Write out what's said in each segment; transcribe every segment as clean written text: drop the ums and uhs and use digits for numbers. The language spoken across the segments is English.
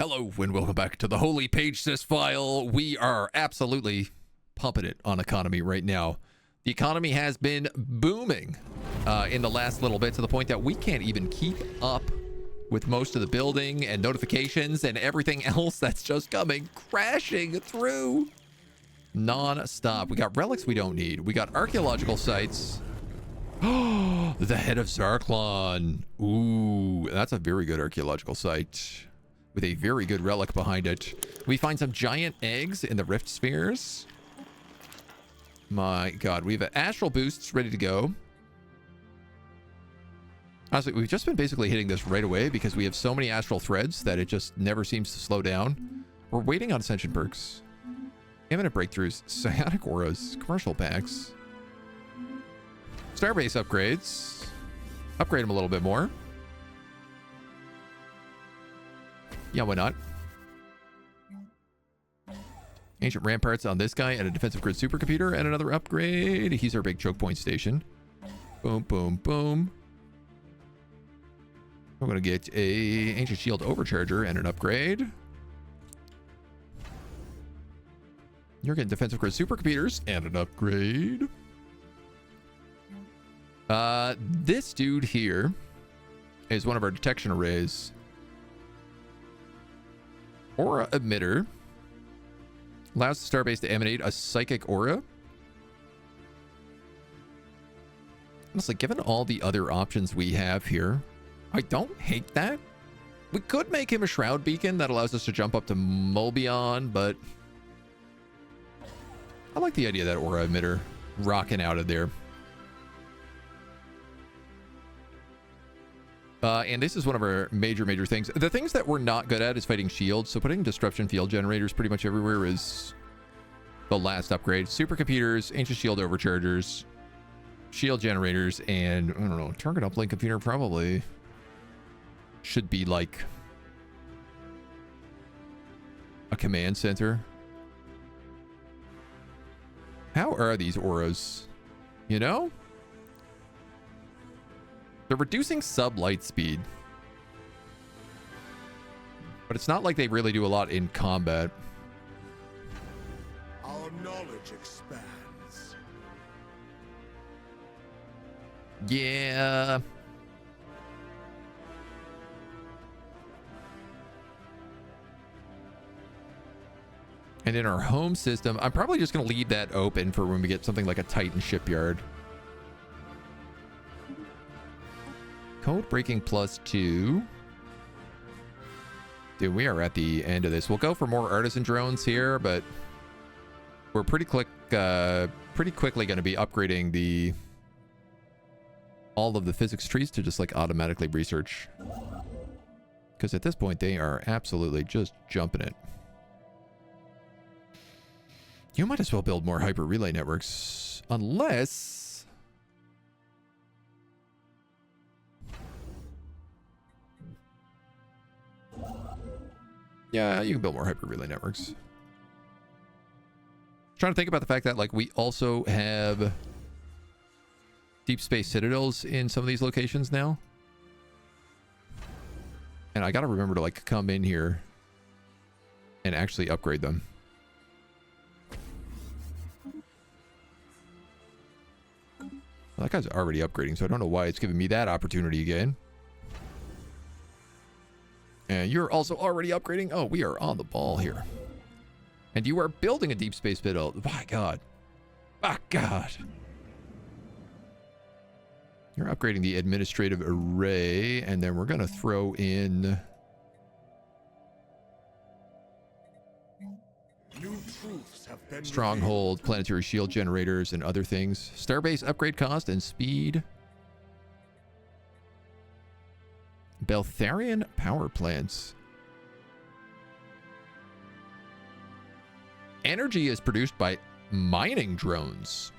Hello and welcome back to the Holy Page Sys file. We are absolutely pumping it on economy right now. The economy has been booming in the last little bit to the point that we can't even keep up with most of the building and notifications and everything else that's just coming crashing through non-stop. We got relics we don't need. We got archaeological sites. Oh, the head of Zarklon. Ooh, that's a very good archaeological site with a very good relic behind it. We find some giant eggs in the rift spheres. My god, we have astral boosts ready to go. Honestly, we've just been basically hitting this right away because we have so many astral threads that it just never seems to slow down. We're waiting on ascension perks, imminent breakthroughs, psionic auras, commercial packs, starbase upgrades. Upgrade them a little bit more. Yeah, why not? Ancient ramparts on this guy and a defensive grid supercomputer and another upgrade. He's our big choke point station. Boom, boom, boom. We're going to get a ancient shield overcharger and an upgrade. You're getting defensive grid supercomputers and an upgrade. This dude here is one of our detection arrays. Aura emitter. Allows the starbase to emanate a psychic aura. Honestly, given all the other options we have here, I don't hate that. We could make him a Shroud beacon that allows us to jump up to Mulbion, but I like the idea of that aura emitter rocking out of there. And this is one of our major things. The things that we're not good at is fighting shields. So putting disruption field generators pretty much everywhere is the last upgrade. Supercomputers, ancient shield overchargers, shield generators, and I don't know, target uplink computer probably should be like a command center. How are these auras? You know? They're reducing sub-light speed. But it's not like they really do a lot in combat. Our knowledge expands. Yeah. And in our home system, I'm probably just going to leave that open for when we get something like a Titan shipyard. Code breaking +2. Dude, we are at the end of this. We'll go for more artisan drones here, but we're pretty quickly going to be upgrading all of the physics trees to just like automatically research. Because at this point, they are absolutely just jumping it. You might as well build more hyper relay networks, unless... Yeah, you can build more hyper relay networks. Trying to think about the fact that like we also have deep space citadels in some of these locations now. And I got to remember to like come in here and actually upgrade them. Well, that guy's already upgrading, so I don't know why it's giving me that opportunity again. And you're also already upgrading. Oh, we are on the ball here. And you are building a deep space citadel. My god. My god. You're upgrading the administrative array, and then we're going to throw in... New truths have been stronghold, planetary shield generators, and other things. Starbase upgrade cost and speed. Beltharian power plants. Energy is produced by mining drones.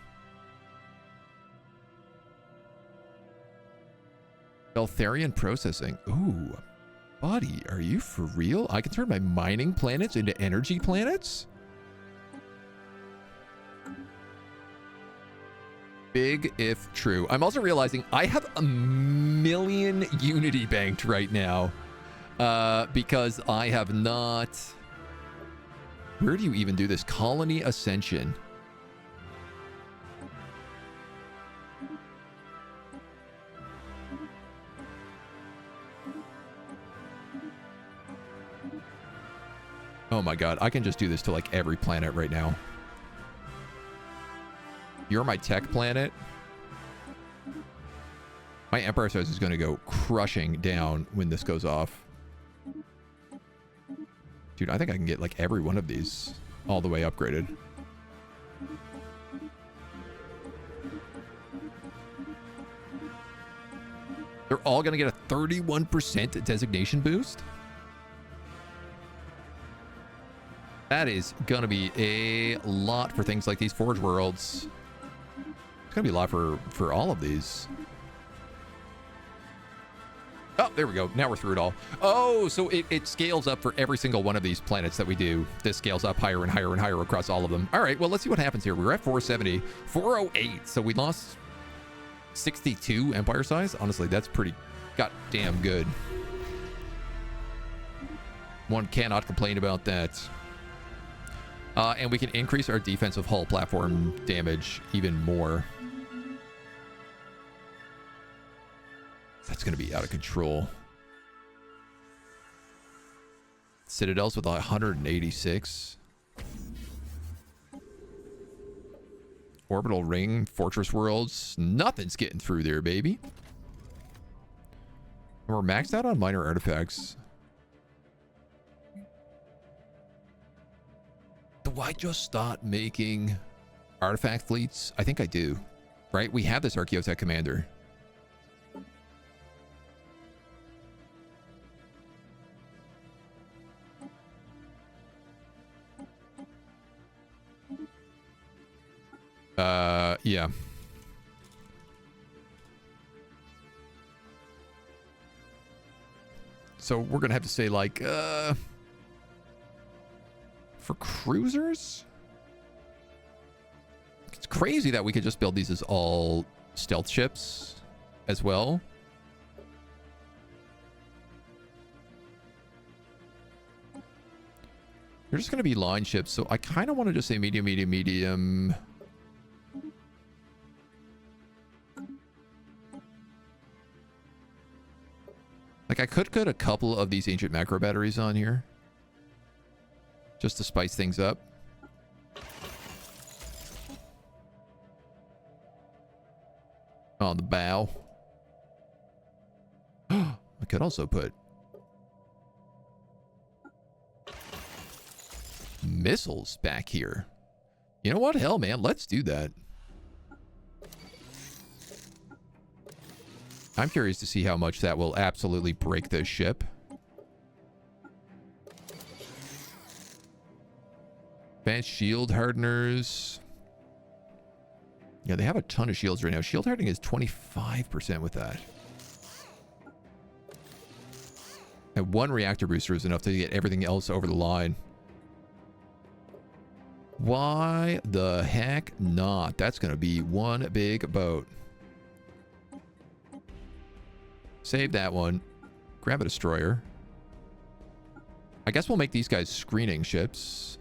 Beltharian processing. Ooh, buddy, are you for real? I can turn my mining planets into energy planets? Big if true. I'm also realizing I have 1 million Unity banked right now. because I have not... Where do you even do this? Colony Ascension. Oh my god, I can just do this to like every planet right now. You're my tech planet. My Empire Size is going to go crushing down when this goes off. Dude, I think I can get like every one of these all the way upgraded. They're all going to get a 31% designation boost? That is going to be a lot for things like these Forge Worlds. It's going to be a lot for all of these. Oh, there we go. Now we're through it all. Oh, so it scales up for every single one of these planets that we do. This scales up higher and higher and higher across all of them. All right, well, let's see what happens here. We're at 470, 408. So we lost 62 Empire Size. Honestly, that's pretty goddamn good. One cannot complain about that. And we can increase our defensive hull platform damage even more. That's going to be out of control. Citadels with 186. Orbital ring, fortress worlds. Nothing's getting through there, baby. And we're maxed out on minor artifacts. Do I just start making artifact fleets? I think I do. Right? We have this Archaeotech commander. Yeah. So we're gonna have to say like, for cruisers? It's crazy that we could just build these as all stealth ships as well. They're just gonna be line ships, so I kind of want to just say medium, medium, medium. Like, I could put a couple of these ancient macro batteries on here. Just to spice things up. On the bow. I could also put missiles back here. You know what? Hell, man. Let's do that. I'm curious to see how much that will absolutely break this ship. Advanced shield hardeners. Yeah, they have a ton of shields right now. Shield hardening is 25% with that. And one reactor booster is enough to get everything else over the line. Why the heck not? That's going to be one big boat. Save that one. Grab a destroyer. I guess we'll make these guys screening ships.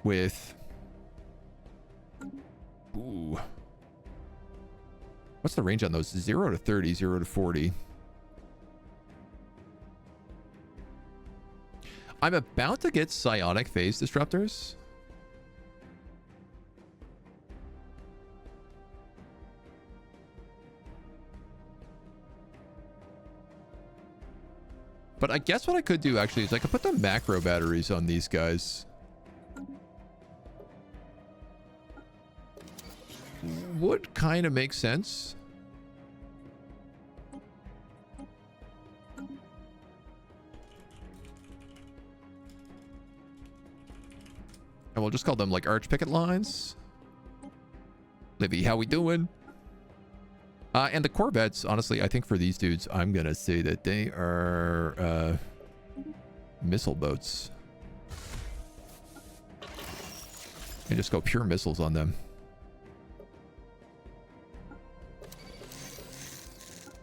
With... Ooh. What's the range on those? 0 to 30, 0 to 40. I'm about to get psionic phase disruptors. But I guess what I could do actually is I could put the macro batteries on these guys. Would kind of make sense. And we'll just call them like arch picket lines. Livy, how we doing? And the Corvettes, honestly, I think for these dudes, I'm going to say that they are missile boats. And just go pure missiles on them.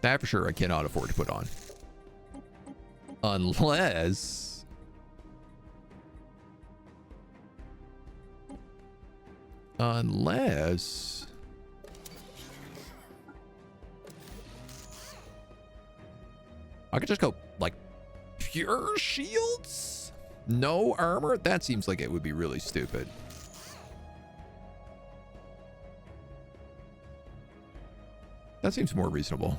That for sure I cannot afford to put on. Unless... I could just go, like, pure shields? No armor? That seems like it would be really stupid. That seems more reasonable.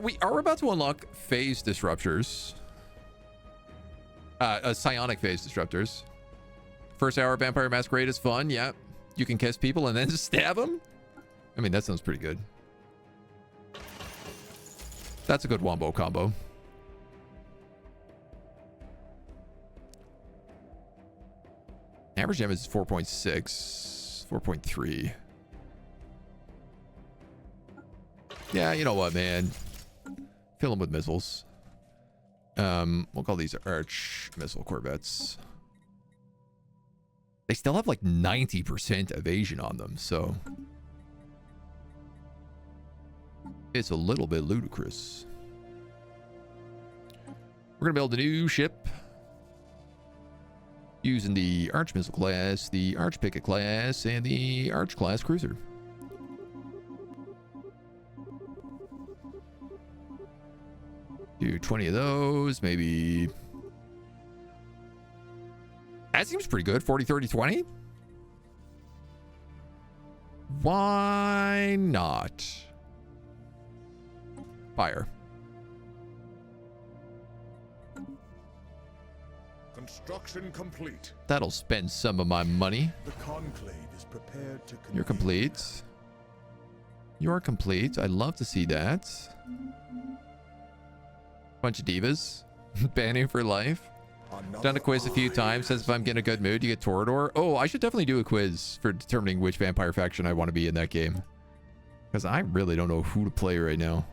We are about to unlock phase disruptors. Psionic phase disruptors. First hour of Vampire Masquerade is fun. Yeah. You can kiss people and then stab them. I mean, that sounds pretty good. That's a good wombo combo. Average damage is 4.6. 4.3. Yeah, you know what, man? Fill them with missiles. We'll call these Arch Missile Corvettes. They still have like 90% evasion on them, so it's a little bit ludicrous. We're gonna build a new ship using the Arch Missile class, the Arch Picket class, and the Arch class cruiser. Do 20 of those, maybe. That seems pretty good. 40, 30, 20. Why not? Fire. Construction complete. That'll spend some of my money. The conclave is prepared to You're complete. You're complete. I'd love to see that. Bunch of divas. Banning for life. Done a quiz a few times. Says if I'm getting a good mood, you get Torador. Oh, I should definitely do a quiz for determining which vampire faction I want to be in that game. Because I really don't know who to play right now.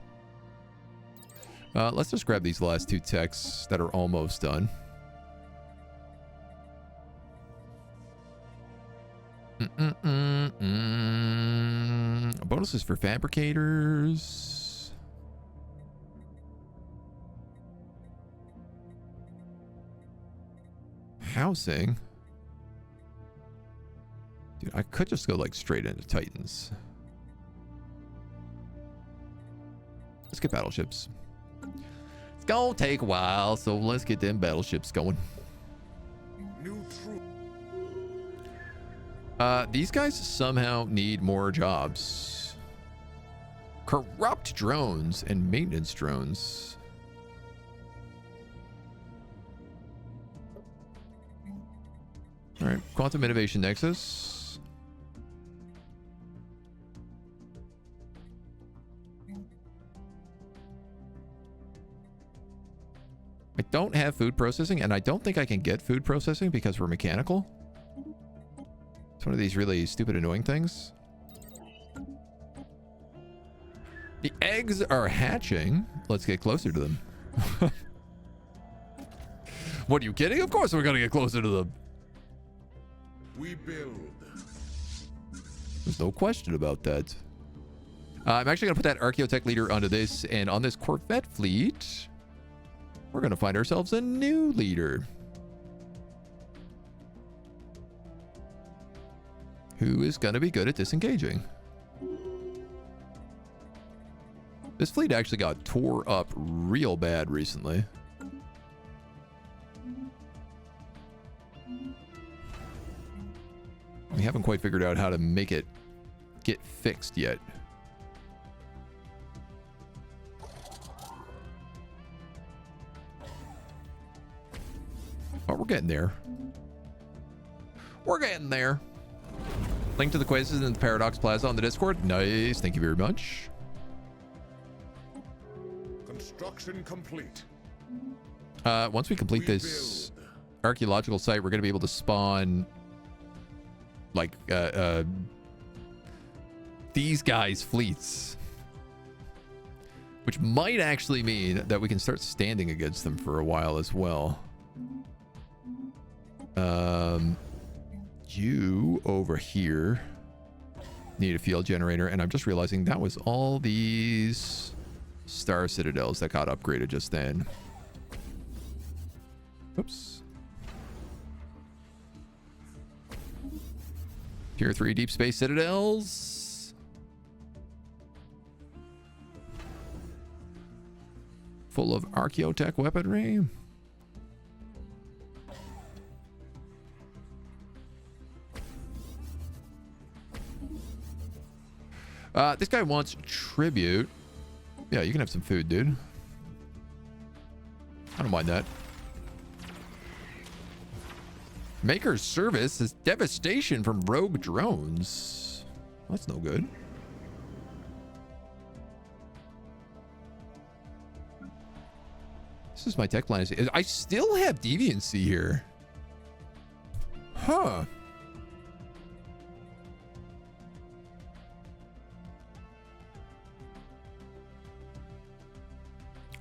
Let's just grab these last two techs that are almost done. Bonuses for fabricators. Housing. Dude, I could just go like straight into Titans. Let's get battleships. It's gonna take a while, so let's get them battleships going. These guys somehow need more jobs. Corrupt drones and maintenance drones. All right, Quantum Innovation Nexus. I don't have food processing, and I don't think I can get food processing because we're mechanical. It's one of these really stupid, annoying things. The eggs are hatching. Let's get closer to them. What, are you kidding? Of course we're going to get closer to them. We build. There's no question about that. I'm actually going to put that Archaeotech leader onto this, and on this Corvette fleet, we're going to find ourselves a new leader. Who is going to be good at disengaging. This fleet actually got tore up real bad recently. We haven't quite figured out how to make it get fixed yet. But we're getting there. We're getting there. Link to the quizzes in the Paradox Plaza on the Discord. Nice. Thank you very much. Construction complete. Once we complete this archaeological site, we're going to be able to spawn like these guys' fleets, which might actually mean that we can start standing against them for a while as well. You over here. Need a field generator, and I'm just realizing that was all these star citadels that got upgraded just then. Oops. Tier 3 deep space citadels. Full of archaeotech weaponry. This guy wants tribute. Yeah, you can have some food, dude. I don't mind that. Maker's service is devastation from rogue drones. That's no good. This is my tech plan. I still have deviancy here. Huh.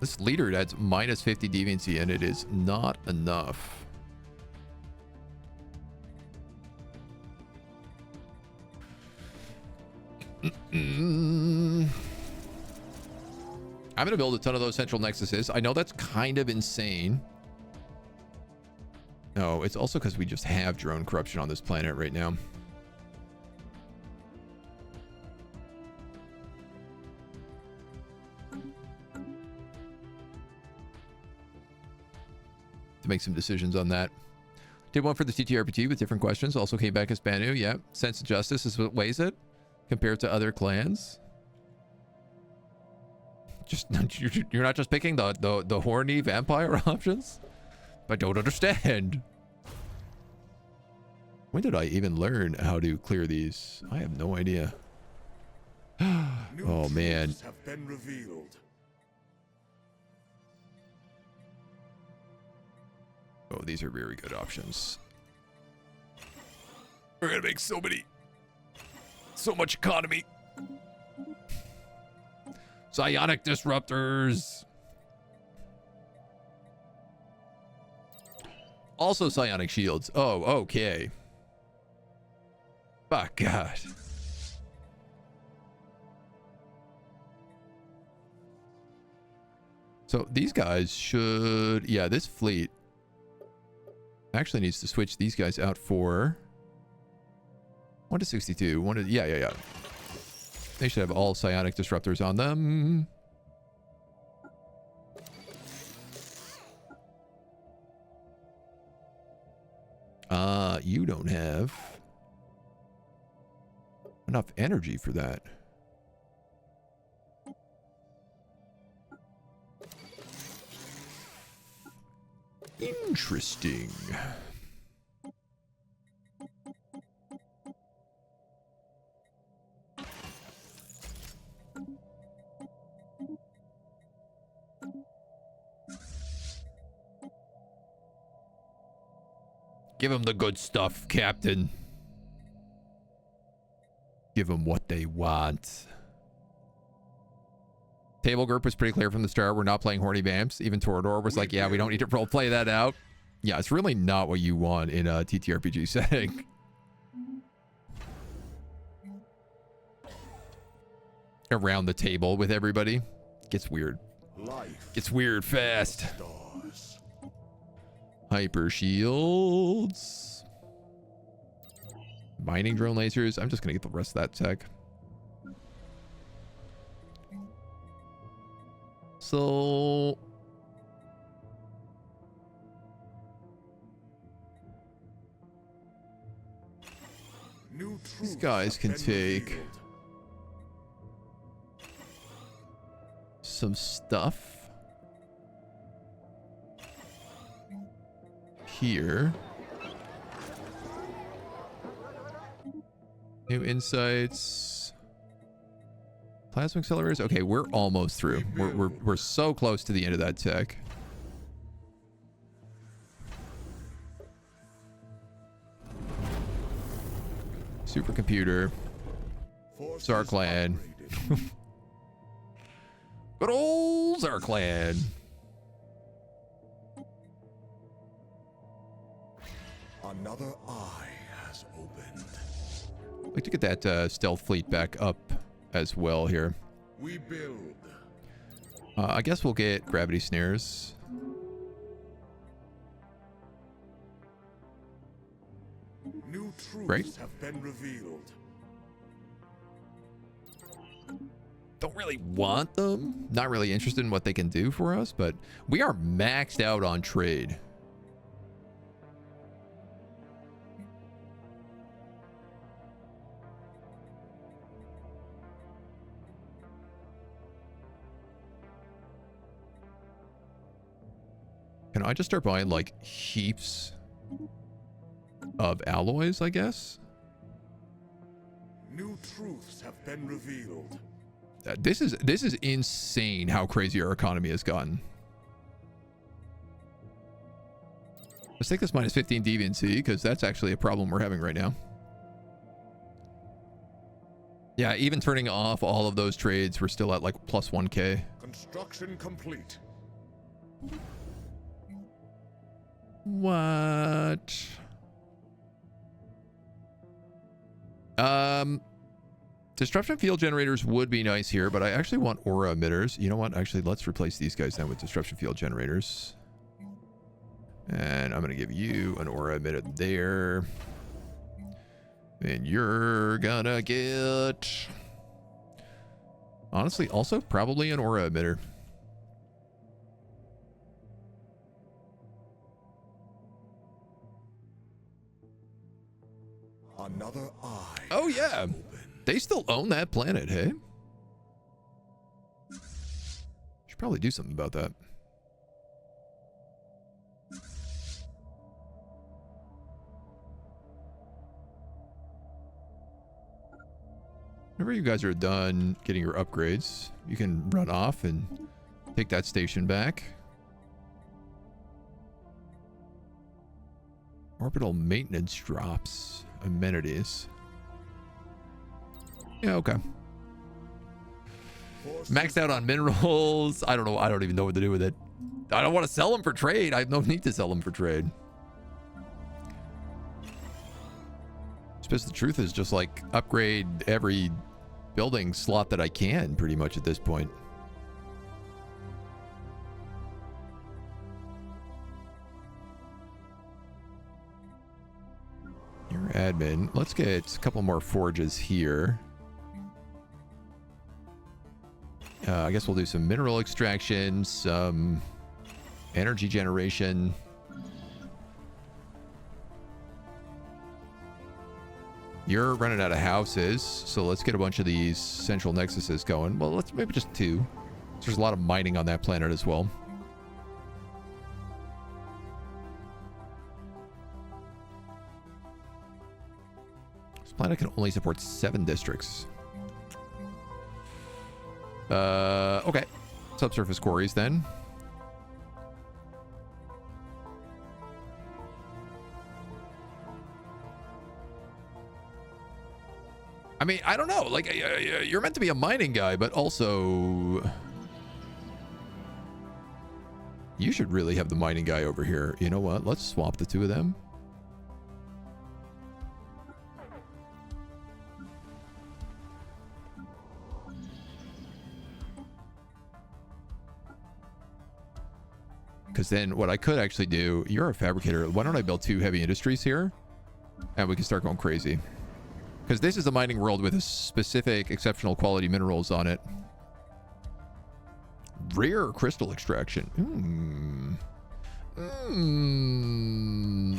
This leader adds minus 50 deviancy, and it is not enough. I'm going to build a ton of those central nexuses. I know that's kind of insane. No, it's also because we just have drone corruption on this planet right now. To make some decisions on that. Did one for the TTRPG with different questions. Also came back as Banu. Yeah. Sense of justice is what weighs it compared to other clans. Just you're not just picking the horny vampire options? I don't understand. When did I even learn how to clear these? I have no idea. Oh man. Have been revealed. Oh, these are very good options. We're gonna make so much economy. Psionic disruptors. Also psionic shields. Oh, okay. Oh, God. So these guys should... Yeah, this fleet actually needs to switch these guys out for 1 to 62. 1 to... Yeah. They should have all psionic disruptors on them. You don't have enough energy for that. Interesting. Give them the good stuff, Captain. Give them what they want. Table group was pretty clear from the start. We're not playing horny vamps. Even Torador was like, yeah, we don't need to roleplay that out. Yeah, it's really not what you want in a TTRPG setting. Around the table with everybody. Gets weird. Gets weird fast. Hyper shields. Mining drone lasers. I'm just going to get the rest of that tech. So... these guys can take some stuff here. New insights. Plasma accelerators. Okay, we're almost through. We're so close to the end of that tech. Supercomputer. Zarclan. Good old Zarclan. Another eye has opened. like to get that stealth fleet back up as well here. We build. I guess we'll get gravity snares. New truths Great. have been revealed. Don't really want them. Not really interested in what they can do for us, but we are maxed out on trade. Can I just start buying like heaps of alloys, I guess? New truths have been revealed. This is insane how crazy our economy has gotten. Let's take this minus 15 deviancy because that's actually a problem we're having right now. Yeah, even turning off all of those trades, we're still at like plus 1k. Construction complete. What? Disruption field generators would be nice here, but I actually want aura emitters. You know what? Actually, let's replace these guys then with disruption field generators. And I'm going to give you an aura emitter there. And you're gonna get... honestly, also probably an aura emitter. Another eye. Oh, yeah. They still own that planet, hey? Should probably do something about that. Whenever you guys are done getting your upgrades, you can run off and take that station back. Orbital maintenance drops. Amenities. Yeah, okay. Maxed out on minerals. I don't know. I don't even know what to do with it. I don't want to sell them for trade. I have no need to sell them for trade. I suppose the truth is just like upgrade every building slot that I can pretty much at this point. Your admin. Let's get a couple more forges here. I guess we'll do some mineral extraction, some energy generation. You're running out of houses, so let's get a bunch of these central nexuses going. Well, let's maybe just 2. There's a lot of mining on that planet as well. This planet can only support 7 districts. Okay. Subsurface quarries then. I mean, I don't know. Like, you're meant to be a mining guy, but also... you should really have the mining guy over here. You know what? Let's swap the 2 of them. Because then what I could actually do... you're a fabricator. Why don't I build 2 heavy industries here? And we can start going crazy. Because this is a mining world with a specific exceptional quality minerals on it. Rare crystal extraction.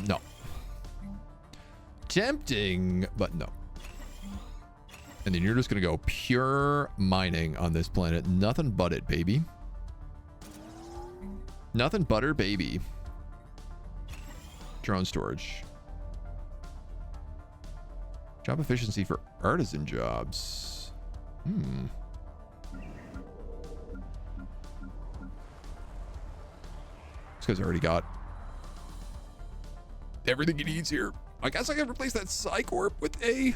No. Tempting, but no. And then you're just going to go pure mining on this planet. Nothing but it, baby. Nothing but her, baby. Drone storage. Job efficiency for artisan jobs. This guy's already got everything he needs here. I guess I can replace that Psycorp with a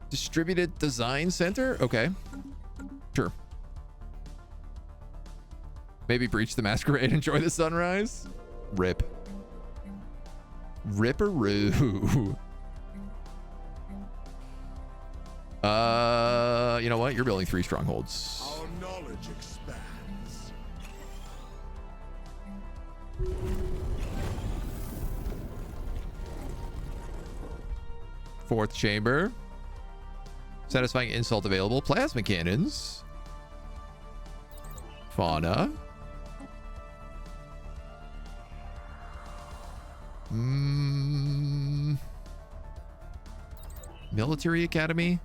distributed design center. Okay, sure. Maybe breach the masquerade, enjoy the sunrise. Rip. Ripperoo. You know what? You're building 3 strongholds. Our knowledge expands. Fourth chamber. Satisfying insult available. Plasma cannons. Fauna. Military Academy.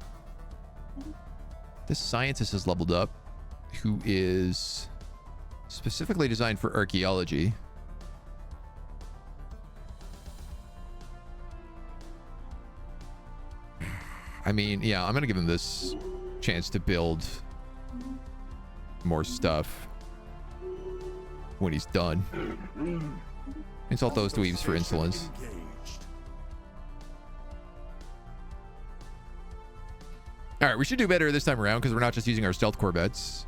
This scientist is leveled up, who is specifically designed for archaeology. I mean, yeah, I'm going to give him this chance to build more stuff when he's done. Insult those dweebs for insolence. All right, we should do better this time around because we're not just using our stealth corvettes.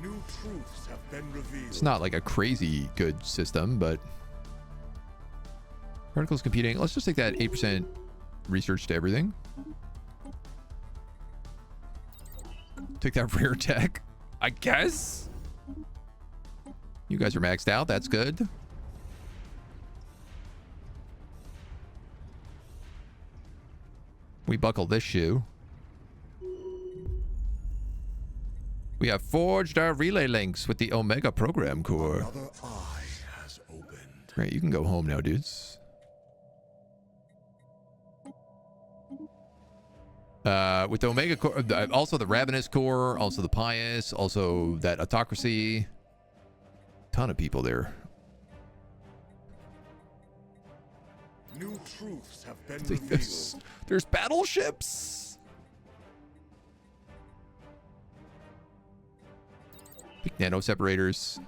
New truths have been revealed. It's not like a crazy good system, but particles competing. Let's just take that 8% research to everything. Take that rare tech, I guess. You guys are maxed out. That's good. We buckle this shoe. We have forged our relay links with the Omega program core. Another eye has opened. Right, you can go home now, dudes. With the Omega core, also the Ravenous core, also the Pious, also that Autocracy. Ton of people there. New truths have been revealed. There's battleships. Big nano separators.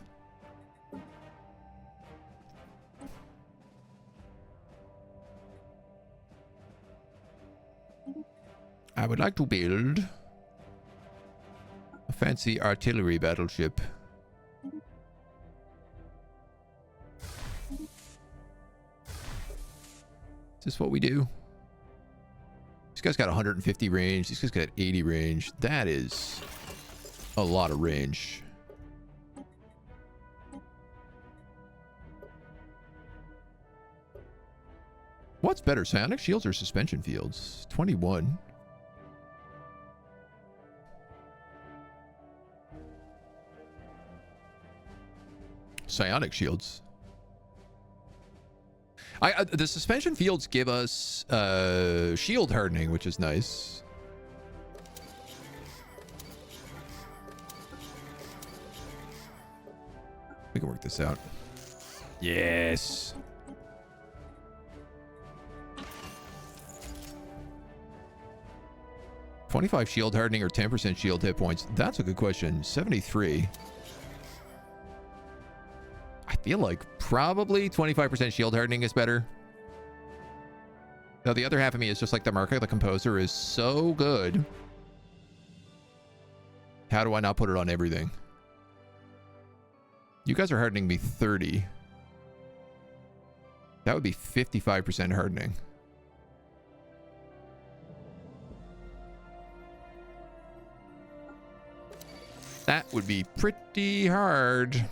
I would like to build a fancy artillery battleship. Is this what we do? This guy's got 150 range. This guy's got 80 range. That is a lot of range. What's better, psionic shields or suspension fields? 21. Psionic shields. The suspension fields give us shield hardening, which is nice. We can work this out. Yes. $25 shield hardening or 10% shield hit points? That's a good question. 73. I feel like probably 25% shield hardening is better. Now, the other half of me is just like the Marker the Composer is so good. How do I not put it on everything? You guys are hardening me 30. That would be 55% hardening. That would be pretty hard.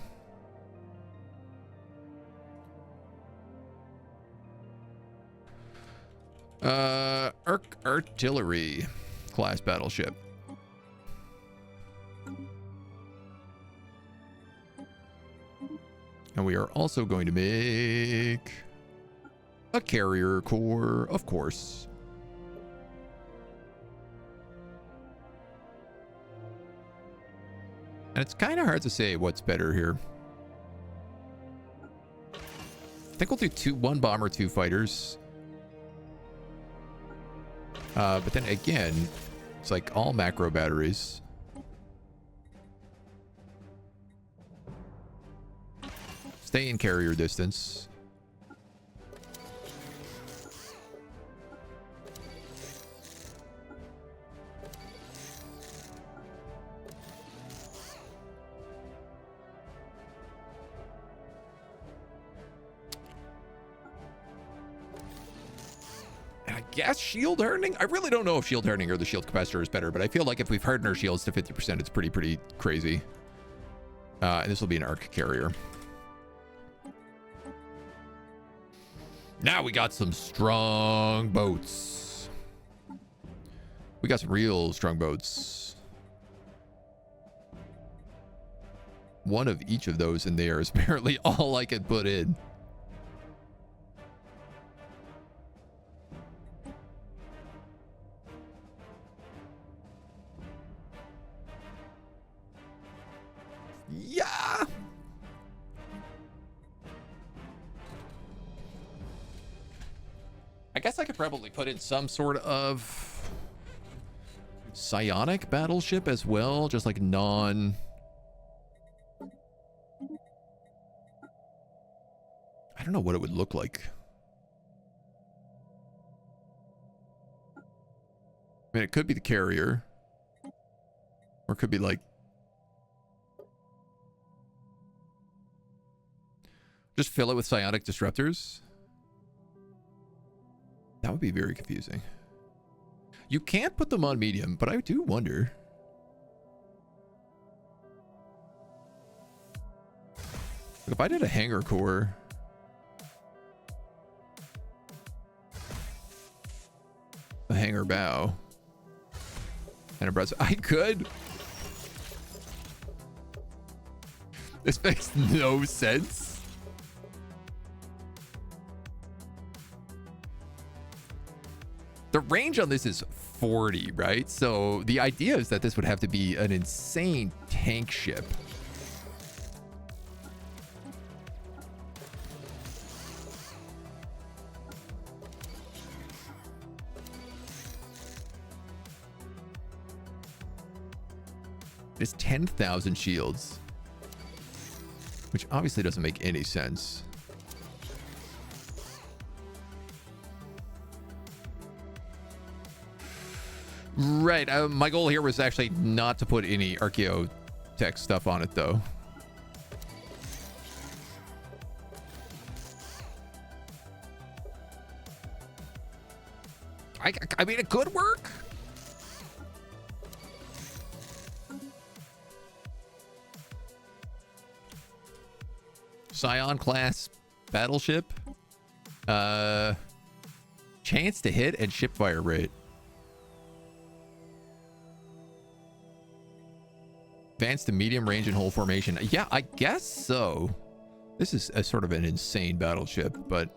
Artillery class battleship. And we are also going to make a carrier core, of course. And it's kind of hard to say what's better here. I think we'll do one bomber, 2 fighters. But then again, it's like all macro batteries. Stay in carrier distance. guess shield hardening. I really don't know if shield hardening or the shield capacitor is better, but I feel like if we've hardened our shields to 50%, it's pretty crazy. And this will be an arc carrier. Now we got some strong boats. We got some real strong boats. One of each of those in there is apparently all I could put in. Yeah. I guess I could probably put in some sort of psionic battleship as well, just like non... I don't know what it would look like. I mean, it could be the carrier. Or it could be like... just fill it with psionic disruptors. That would be very confusing. You can't put them on medium, but I do wonder. If I did a hangar core... a hangar bow... and a breast... I could! This makes no sense. The range on this is 40, right? So the idea is that this would have to be an insane tank ship. It's 10,000 shields, which obviously doesn't make any sense. Right. My goal here was actually not to put any archaeotech stuff on it, though. I mean, it could work. Scion class battleship. Chance to hit and ship fire rate. Advanced to medium range and whole formation. Yeah, I guess so. This is a sort of an insane battleship, but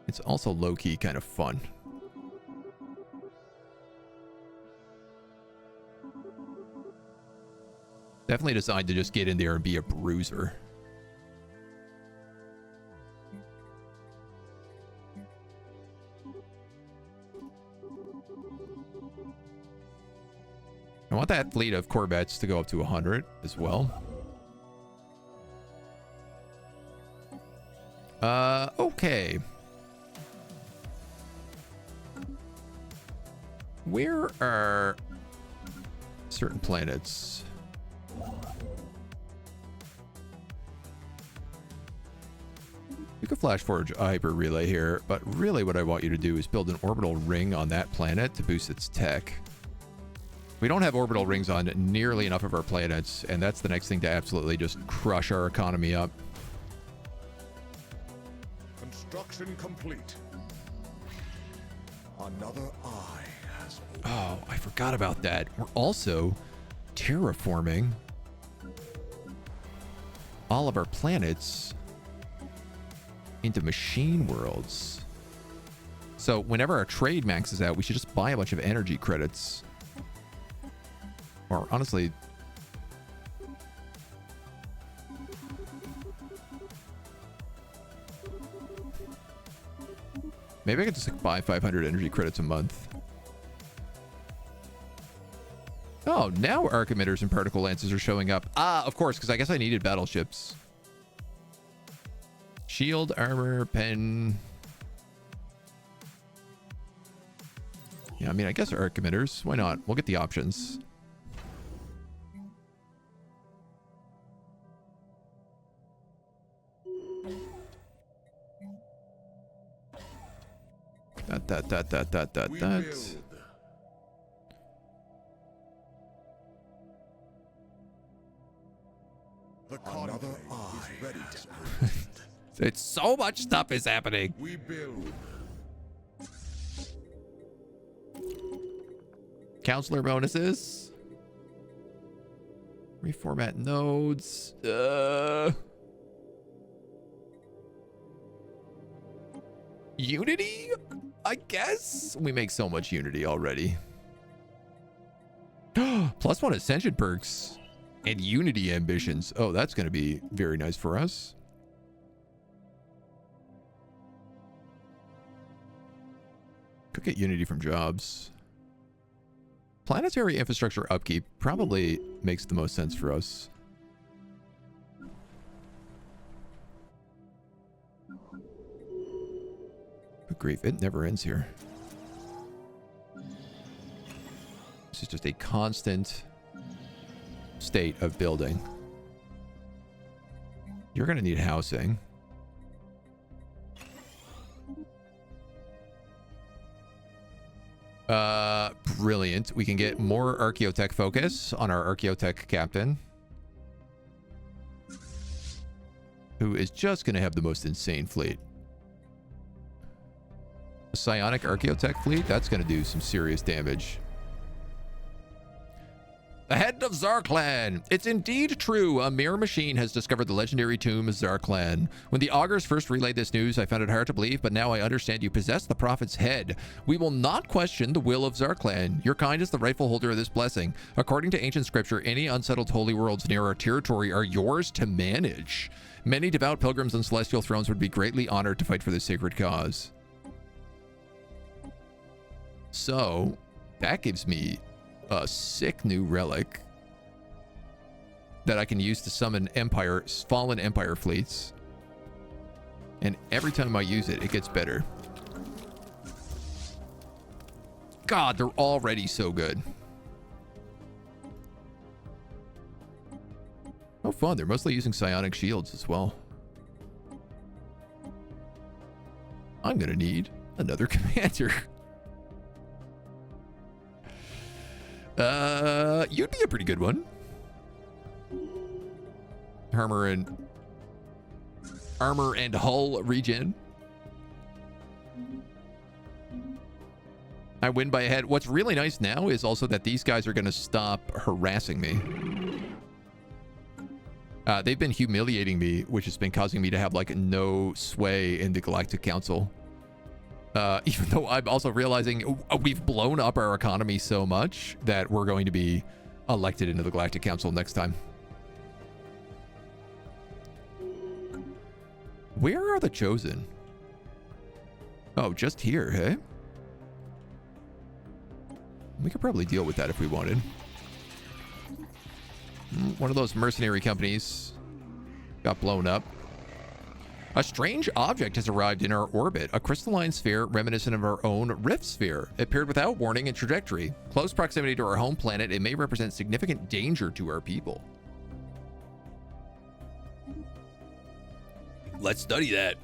it's also low-key kind of fun. Definitely designed to just get in there and be a bruiser. I want that fleet of Corvettes to go up to 100 as well. Okay. Where are certain planets? You could flash forge a hyper relay here, but really what I want you to do is build an orbital ring on that planet to boost its tech. We don't have orbital rings on nearly enough of our planets, and that's the next thing to absolutely just crush our economy up. Construction complete. Another eye has opened. Oh, I forgot about that. We're also terraforming all of our planets into machine worlds. So whenever our trade maxes out, we should just buy a bunch of energy credits. Or honestly, maybe I could just like buy 500 energy credits a month. Oh, now arc emitters and particle lances are showing up. Ah, of course, because I guess I needed battleships. Shield, armor, pen. Yeah, I mean, I guess arc emitters. Why not? We'll get the options. That. We build. The another eye is ready to open. It's so much stuff is happening. We build. Counselor bonuses. Reformat nodes. Unity? I guess? We make so much Unity already. +1 Ascension perks. And Unity ambitions. Oh, that's going to be very nice for us. Could get Unity from jobs. Planetary infrastructure upkeep probably makes the most sense for us. Good grief, it never ends here. This is just a constant state of building. You're going to need housing. Brilliant. We can get more archaeotech focus on our archaeotech captain, who is just going to have the most insane fleet. A psionic archaeotech fleet, that's going to do some serious damage. The head of Zarklan. It's indeed true. A mere machine has discovered the legendary tomb of Zarklan. When the augurs first relayed this news, I found it hard to believe, but now I understand you possess the prophet's head. We will not question the will of Zarklan. Your kind is the rightful holder of this blessing. According to ancient scripture, any unsettled holy worlds near our territory are yours to manage. Many devout pilgrims on celestial thrones would be greatly honored to fight for this sacred cause. So, that gives me a sick new relic that I can use to summon fallen empire fleets. And every time I use it, it gets better. God, they're already so good. Oh, fun. They're mostly using psionic shields as well. I'm gonna need another commander. You'd be a pretty good one. Armor and hull regen. I win by a head. What's really nice now is also that these guys are going to stop harassing me. They've been humiliating me, which has been causing me to have like no sway in the Galactic Council. Even though I'm also realizing we've blown up our economy so much that we're going to be elected into the Galactic Council next time. Where are the Chosen? Oh, just here, hey? We could probably deal with that if we wanted. One of those mercenary companies got blown up. A strange object has arrived in our orbit, a crystalline sphere reminiscent of our own rift sphere. It appeared without warning and trajectory. Close proximity to our home planet, it may represent significant danger to our people. Let's study that.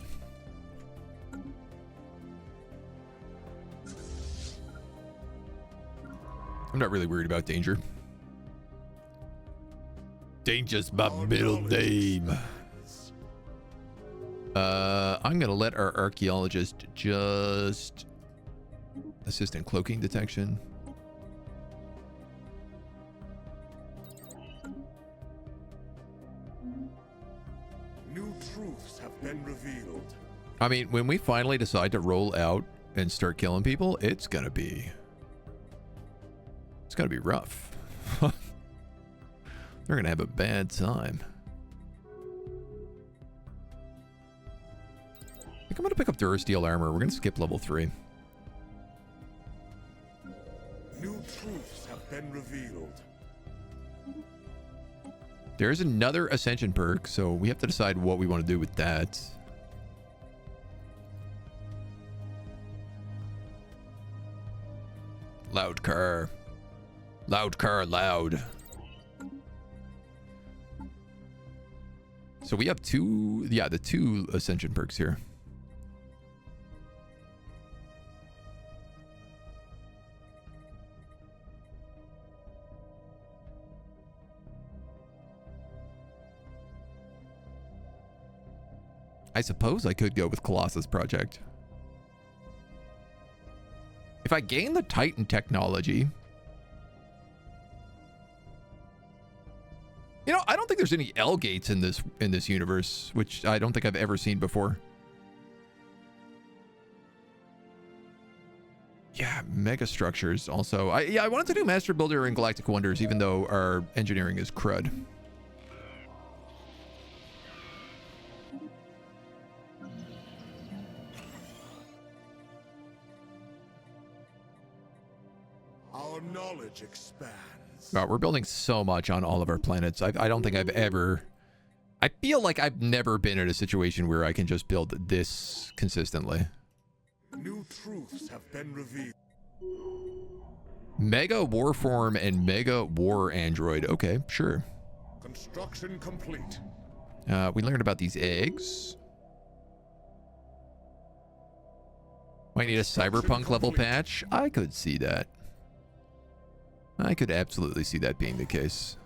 I'm not really worried about danger. Danger's my middle name. I'm gonna let our archaeologist just assist in cloaking detection. New truths have been revealed. I mean, when we finally decide to roll out and start killing people, it's gonna be rough. They're gonna have a bad time. I think I'm gonna pick up Durasteel armor. We're gonna skip level 3. New truths have been revealed. There's another Ascension perk, so we have to decide what we want to do with that. Loud car. Loud car, loud. So we have the two Ascension perks here. I suppose I could go with Colossus Project. If I gain the Titan technology... You know, I don't think there's any L gates in this universe, which I don't think I've ever seen before. Yeah, mega structures also. I wanted to do Master Builder and Galactic Wonders, even though our engineering is crud. Our knowledge expands. Wow, we're building so much on all of our planets. I don't think I've ever... I feel like I've never been in a situation where I can just build this consistently. New truths have been revealed. Mega Warform and Mega War Android. Okay, sure. Construction complete. We learned about these eggs. Might need a cyberpunk level patch. I could see that. I could absolutely see that being the case.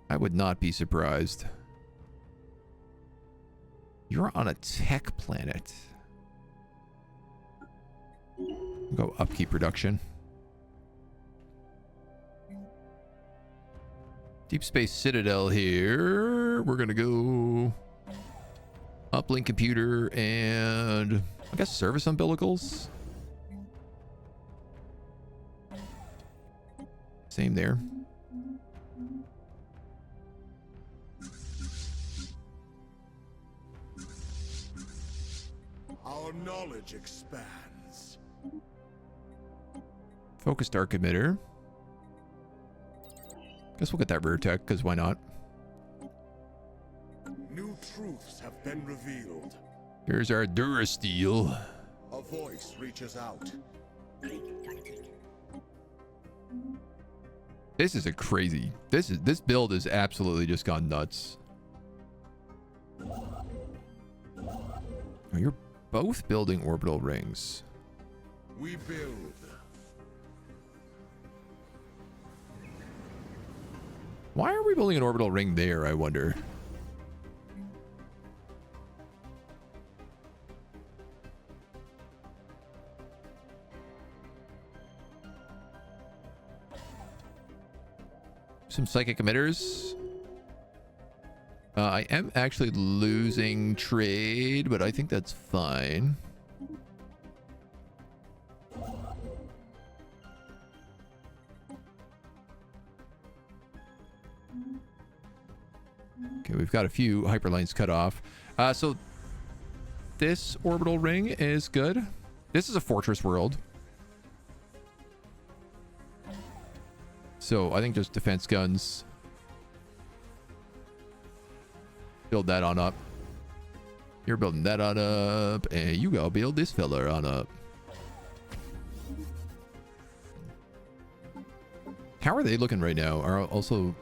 I would not be surprised. You're on a tech planet. Go upkeep production. Deep Space Citadel here. We're gonna go uplink computer and I guess service umbilicals. Same there. Our knowledge expands. Focused arc emitter. Guess we'll get that rear tech, because why not? New truths have been revealed. Here's our Durasteel. A voice reaches out. This is a crazy... This build has absolutely just gone nuts. Oh, you're both building orbital rings. We build. Why are we building an orbital ring there, I wonder? Some psychic emitters. I am actually losing trade, but I think that's fine. Okay, we've got a few hyperlines cut off. So this orbital ring is good. This is a fortress world. So I think just defense guns. Build that on up. You're building that on up. And you go build this fella on up. How are they looking right now? Are also...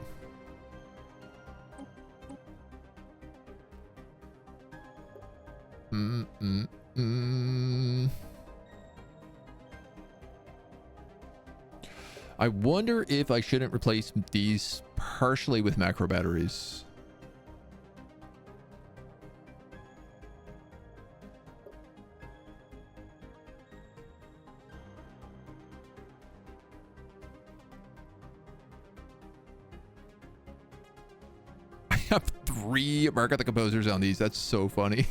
I wonder if I shouldn't replace these partially with macro batteries. I have 3 Mark of the Composers on these. That's so funny.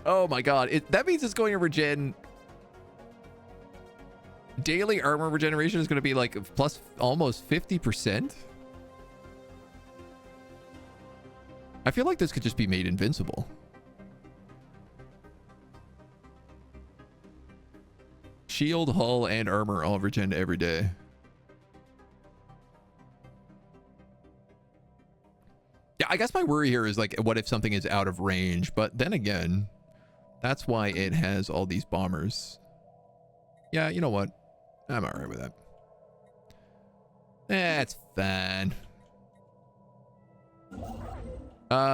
Oh my god. That means it's going to regen... Daily armor regeneration is going to be like plus almost 50%. I feel like this could just be made invincible. Shield, hull, and armor all regen every day. Yeah, I guess my worry here is like, what if something is out of range? But then again, that's why it has all these bombers. Yeah, you know what? I'm all right with that. That's fine.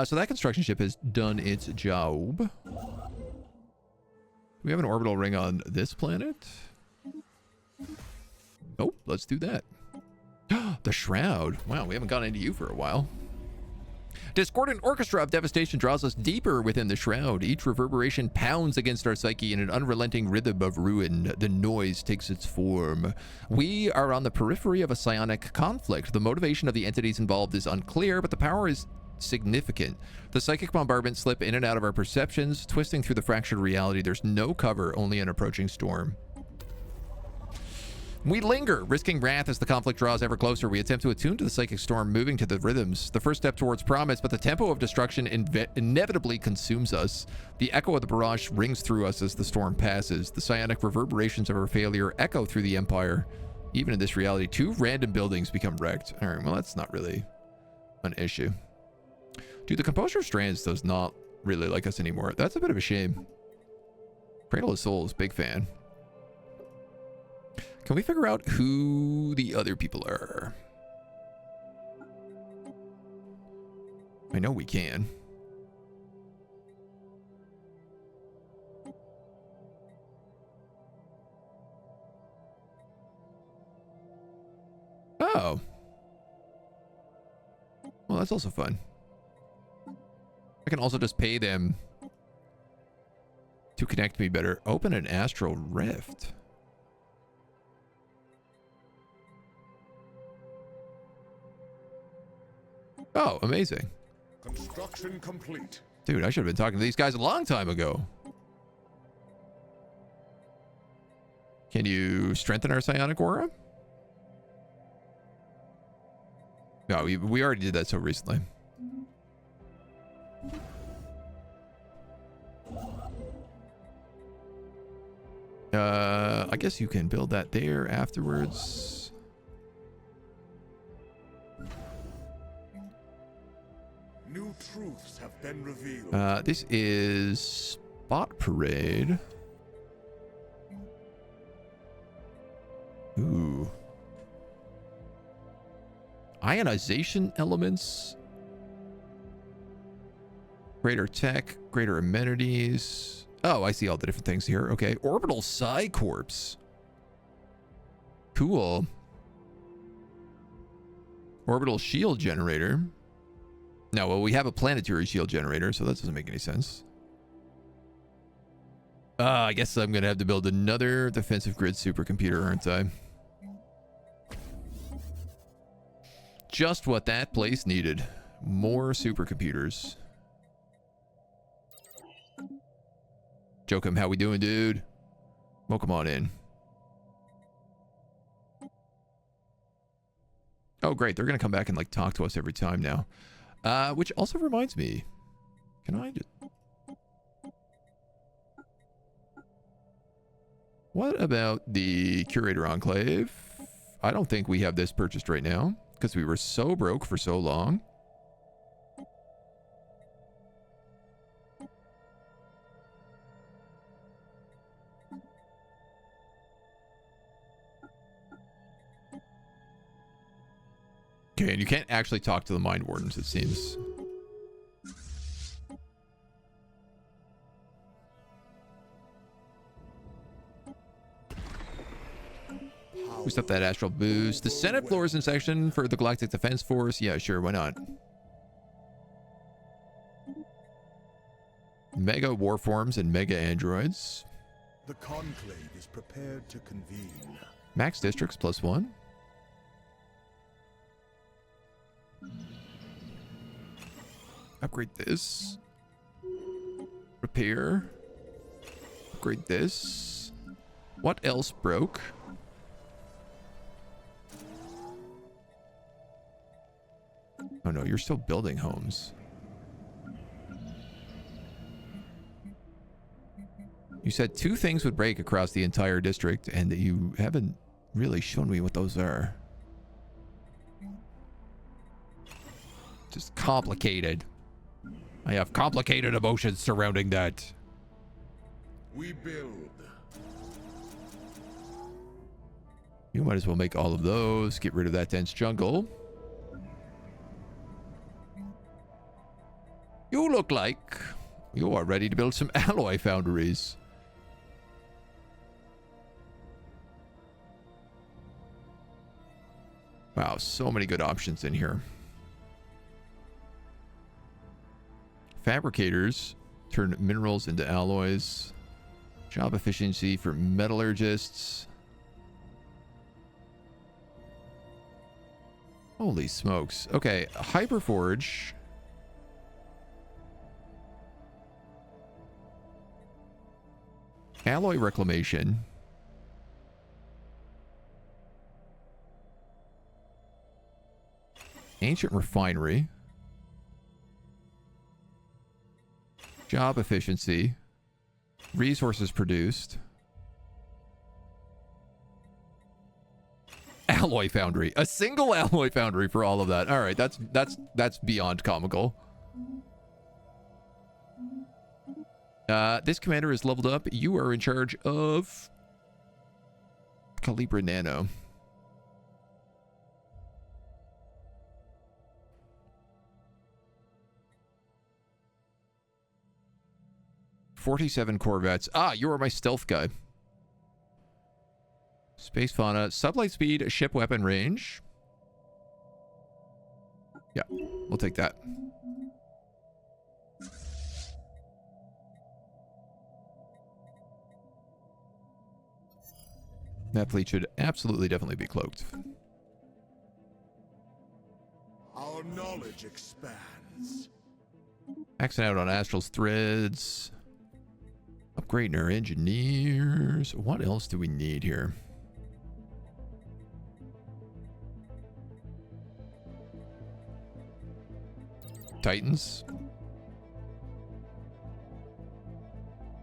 So that construction ship has done its job. Do we have an orbital ring on this planet? Oh, let's do that. The Shroud. Wow, we haven't gone into you for a while. Discordant orchestra of devastation draws us deeper within the Shroud. Each reverberation pounds against our psyche in an unrelenting rhythm of ruin. The noise takes its form. We are on the periphery of a psionic conflict. The motivation of the entities involved is unclear, but the power is significant. The psychic bombardments slip in and out of our perceptions, twisting through the fractured reality. There's no cover, only an approaching storm. We linger, risking wrath as the conflict draws ever closer. We attempt to attune to the psychic storm, moving to the rhythms. The first step towards promise, but the tempo of destruction inevitably consumes us. The echo of the barrage rings through us as the storm passes. The psionic reverberations of our failure echo through the Empire. Even in this reality, 2 random buildings become wrecked. All right, well, that's not really an issue. Dude, the Composure Strands does not really like us anymore. That's a bit of a shame. Cradle of Souls, big fan. Can we figure out who the other people are? I know we can. Oh. Well, that's also fun. I can also just pay them to connect me better. Open an astral rift. Oh, amazing. Construction complete. Dude, I should have been talking to these guys a long time ago. Can you strengthen our psionic aura? No, we already did that so recently. I guess you can build that there afterwards. New truths have been revealed. This is Spot Parade. Ooh. Ionization elements. Greater tech, greater amenities. Oh, I see all the different things here. Okay. Orbital Psi Corps. Cool. Orbital shield generator. No, well, we have a planetary shield generator, so that doesn't make any sense. I guess I'm going to have to build another defensive grid supercomputer, aren't I? Just what that place needed. More supercomputers. Jokum, how we doing, dude? Welcome on in. Oh, great. They're going to come back and, like, talk to us every time now. Which also reminds me. Can I just... What about the Curator Enclave? I don't think we have this purchased right now, because we were so broke for so long. Okay, and you can't actually talk to the Mind Wardens, it seems. Boost up that astral boost. The Senate floors in section for the Galactic Defense Force. Yeah, sure, why not? Mega warforms and mega androids. The conclave is prepared to convene. Max districts +1. Upgrade this. Repair. Upgrade this. What else broke? Oh no, you're still building homes. You said 2 things would break across the entire district, and you haven't really shown me what those are. Just complicated. I have complicated emotions surrounding that. We build. You might as well make all of those. Get rid of that dense jungle. You look like you are ready to build some alloy foundries. Wow, so many good options in here. Fabricators turn minerals into alloys. Job efficiency for metallurgists. Holy smokes. Okay, Hyperforge. Alloy reclamation. Ancient refinery. Job efficiency. Resources produced. Alloy foundry. A single alloy foundry for all of that. All right, that's beyond comical. This commander is leveled up. You are in charge of Calibra Nano. "47 Corvettes. Ah, you are my stealth guy. Space fauna, sublight speed, ship weapon range. Yeah, we'll take that. That fleet should absolutely definitely be cloaked. Our knowledge expands. Maxing out on Astral's threads. Upgrading our engineers. What else do we need here? Titans.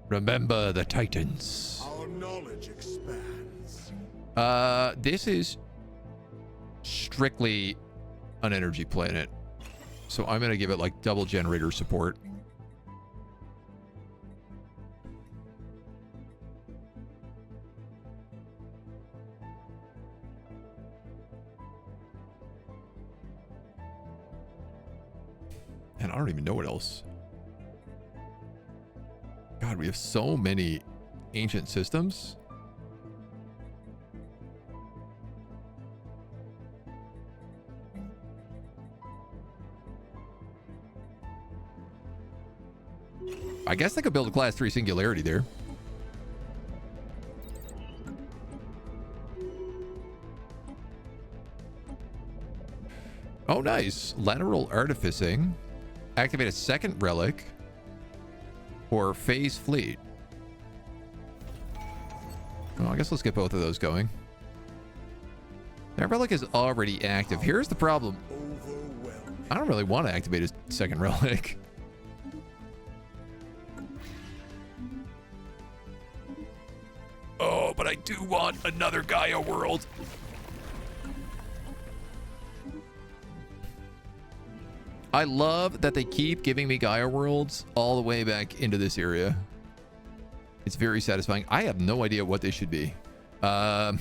Remember the Titans. Our knowledge expands. This is strictly an energy planet. So I'm going to give it like double generator support. And I don't even know what else. God, we have so many ancient systems. I guess I could build a class 3 singularity there. Oh, nice. Lateral artificing. Activate a second relic or phase fleet. Well, I guess let's get both of those going. That relic is already active. Here's the problem. I don't really want to activate a second relic. Oh, but I do want another Gaia world. I love that they keep giving me Gaia worlds all the way back into this area. It's very satisfying. I have no idea what they should be. Another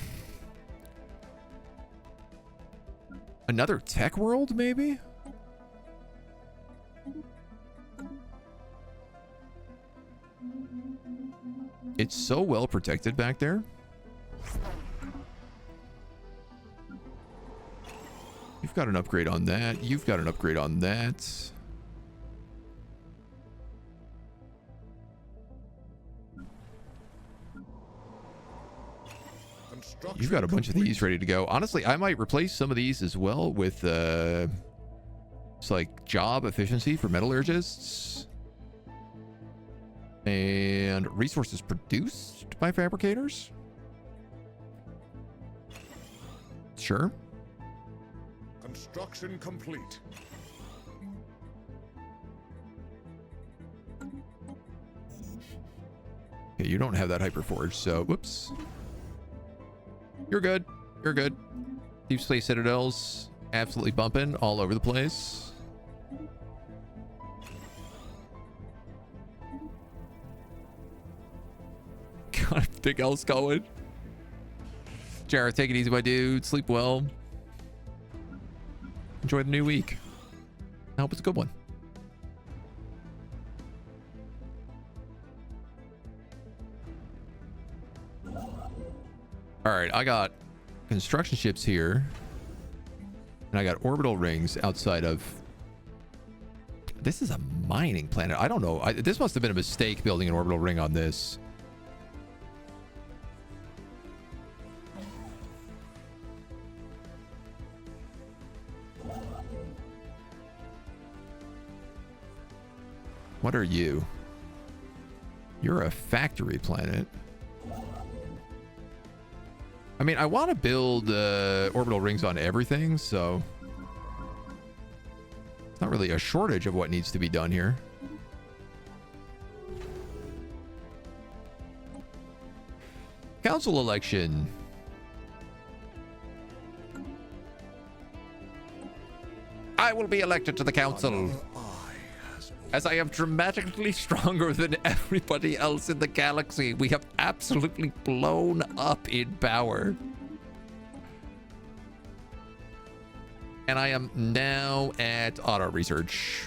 tech world, maybe? It's so well protected back there. You've got an upgrade on that. You've got an upgrade on that. You've got a bunch of these ready to go. Honestly, I might replace some of these as well with it's like job efficiency for metallurgists and resources produced by fabricators. Sure. Construction complete. Okay, you don't have that hyperforge, so whoops. You're good. You're good. Deep Space Citadels absolutely bumping all over the place. Got everything else going. Jared, take it easy, my dude. Sleep well. Enjoy the new week. I hope it's a good one. All right, I got construction ships here. And I got orbital rings outside of... This is a mining planet. I don't know. This must have been a mistake building an orbital ring on this. What are you? You're a factory planet. I mean, I want to build orbital rings on everything, so... It's not really a shortage of what needs to be done here. Council election. I will be elected to the council, as I am dramatically stronger than everybody else in the galaxy. We have absolutely blown up in power. And I am now at auto research.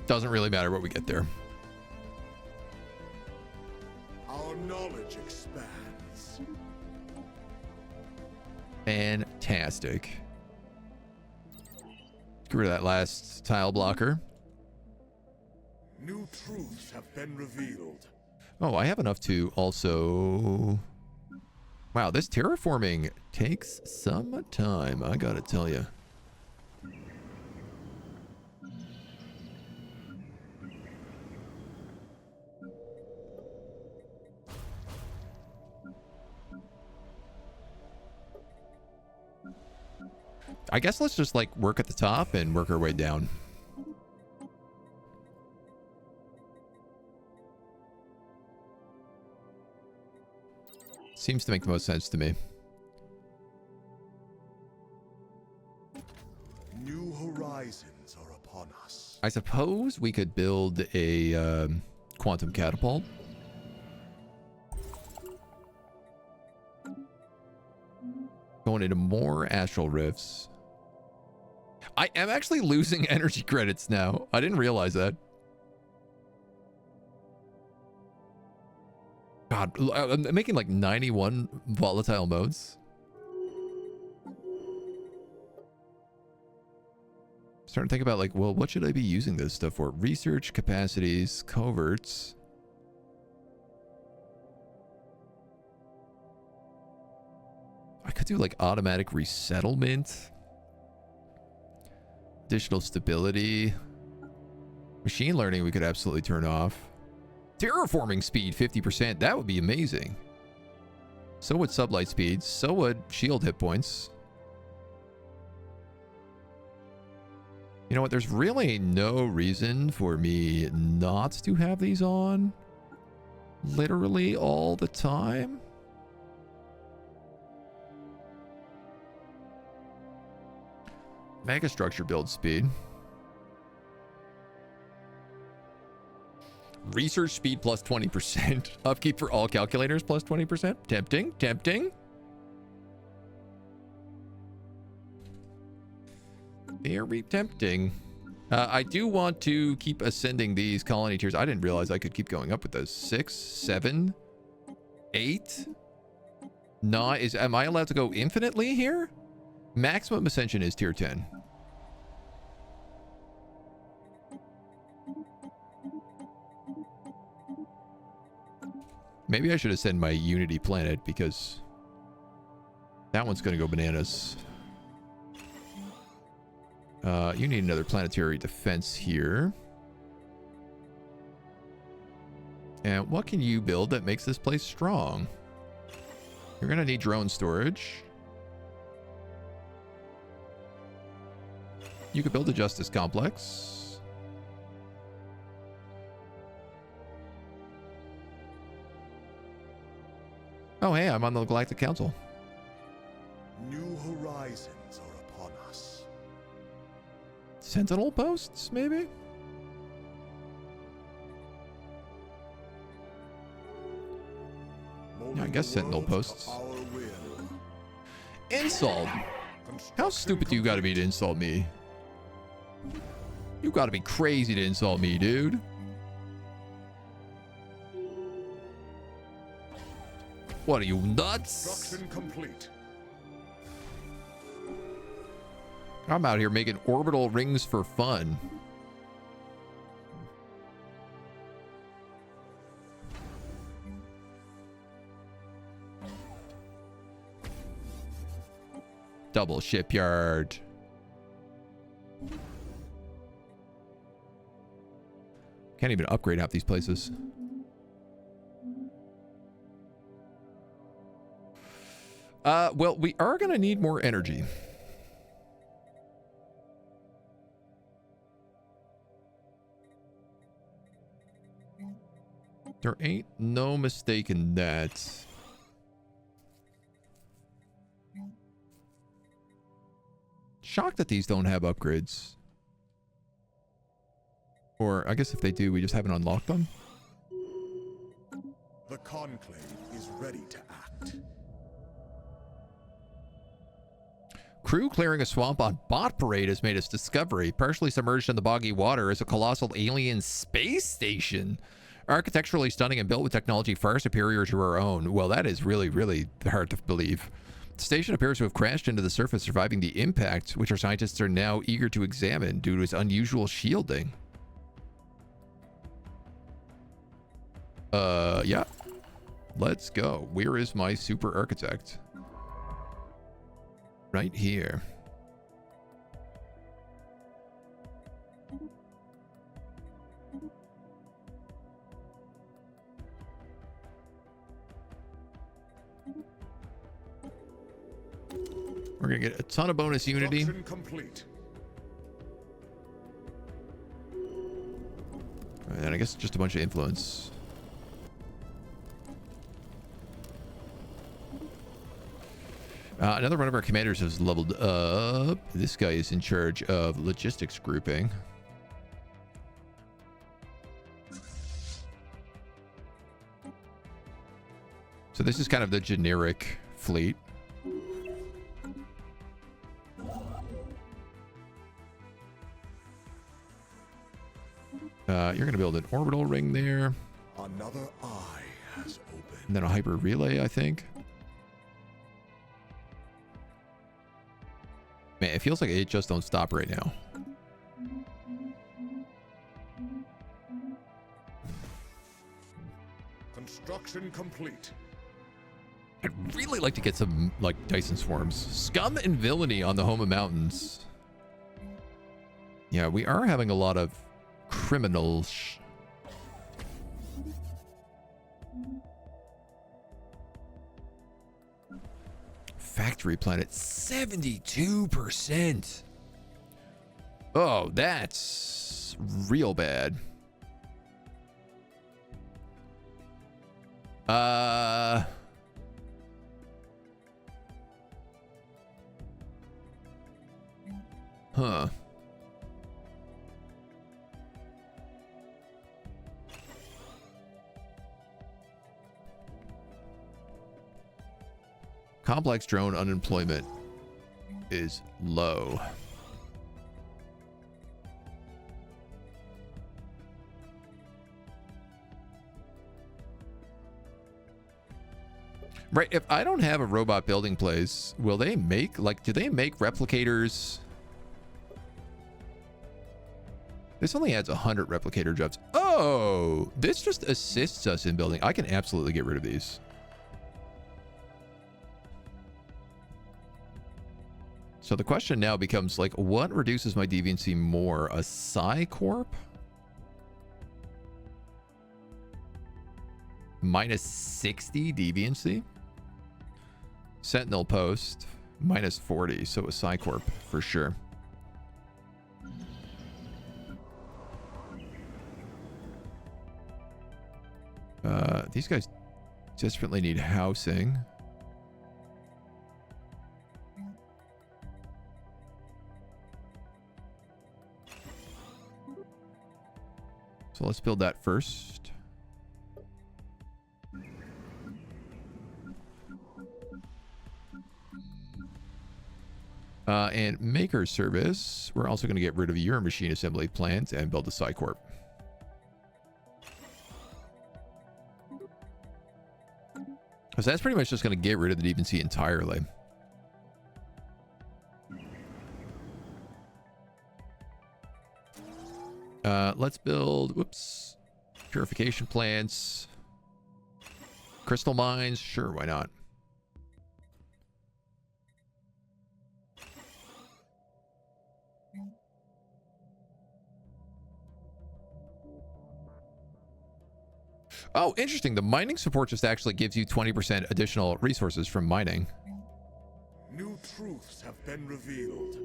Doesn't really matter what we get there. Our knowledge expands. Fantastic. Get rid of that last tile blocker. New truths have been revealed. Oh, I have enough to also... Wow, this terraforming takes some time, I gotta tell you. I guess let's just like work at the top and work our way down. Seems to make the most sense to me. New horizons are upon us. I suppose we could build a quantum catapult. Going into more astral rifts. I am actually losing energy credits now. I didn't realize that. God, I'm making like 91 volatile modes. Starting to think about like, well, what should I be using this stuff for? Research capacities, coverts. I could do like automatic resettlement. Additional stability. Machine learning we could absolutely turn off. Terraforming speed 50%. That would be amazing. So would sublight speed. So would shield hit points. You know what? There's really no reason for me not to have these on literally all the time. Megastructure build speed. Research speed plus 20%. Upkeep for all calculators plus 20%. Tempting, tempting. Very tempting. I do want to keep ascending these colony tiers. I didn't realize I could keep going up with those. 6, 7, 8, 9. Am I allowed to go infinitely here? Maximum ascension is tier 10. Maybe I should ascend my Unity planet because that one's going to go bananas. You need another planetary defense here. And what can you build that makes this place strong? You're going to need drone storage. You could build a justice complex. Oh, hey, I'm on the Galactic Council. New horizons are upon us. Sentinel posts, maybe? Yeah, I guess Sentinel posts. Insult. How stupid do you gotta be to insult me? You gotta be crazy to insult me, dude. What are you, nuts? Construction complete. I'm out here making orbital rings for fun. Double shipyard. Can't even upgrade half these places. Well, we are going to need more energy. There ain't no mistake in that. Shocked that these don't have upgrades. Or I guess if they do, we just haven't unlocked them. The Conclave is ready to act. Crew clearing a swamp on Bot Parade has made its discovery. Partially submerged in the boggy water is a colossal alien space station. Architecturally stunning and built with technology far superior to our own. Well, that is really, really hard to believe. The station appears to have crashed into the surface, surviving the impact, which our scientists are now eager to examine due to its unusual shielding. Yeah. Let's go. Where is my super architect? Right here. We're gonna get a ton of bonus unity. Complete. And I guess just a bunch of influence. Another one of our commanders has leveled up. This guy is in charge of logistics grouping. So this is kind of the generic fleet. You're going to build an orbital ring there. Another eye has opened. And then a hyper relay, I think. Man, it feels like it just don't stop right now. Construction complete. I'd really like to get some, like, Dyson swarms. Scum and villainy on the Homa Mountains. Yeah, we are having a lot of criminals. Factory planet, 72%. Oh, that's real bad. Huh. Complex drone unemployment is low. Right, if I don't have a robot building place, will they make, like, do they make replicators? This only adds 100 replicator jobs. Oh, this just assists us in building. I can absolutely get rid of these. So the question now becomes, like, what reduces my deviancy more? A Psi Corp? Minus 60 deviancy? Sentinel Post, minus 40. So a Psi Corp for sure. These guys desperately need housing. So let's build that first. And maker service, we're also going to get rid of your machine assembly plants and build a Psi Corp. Because that's pretty much just going to get rid of the deviancy entirely. Let's build, whoops, purification plants. Crystal mines, sure, why not? Oh, interesting. The mining support just actually gives you 20% additional resources from mining. New truths have been revealed.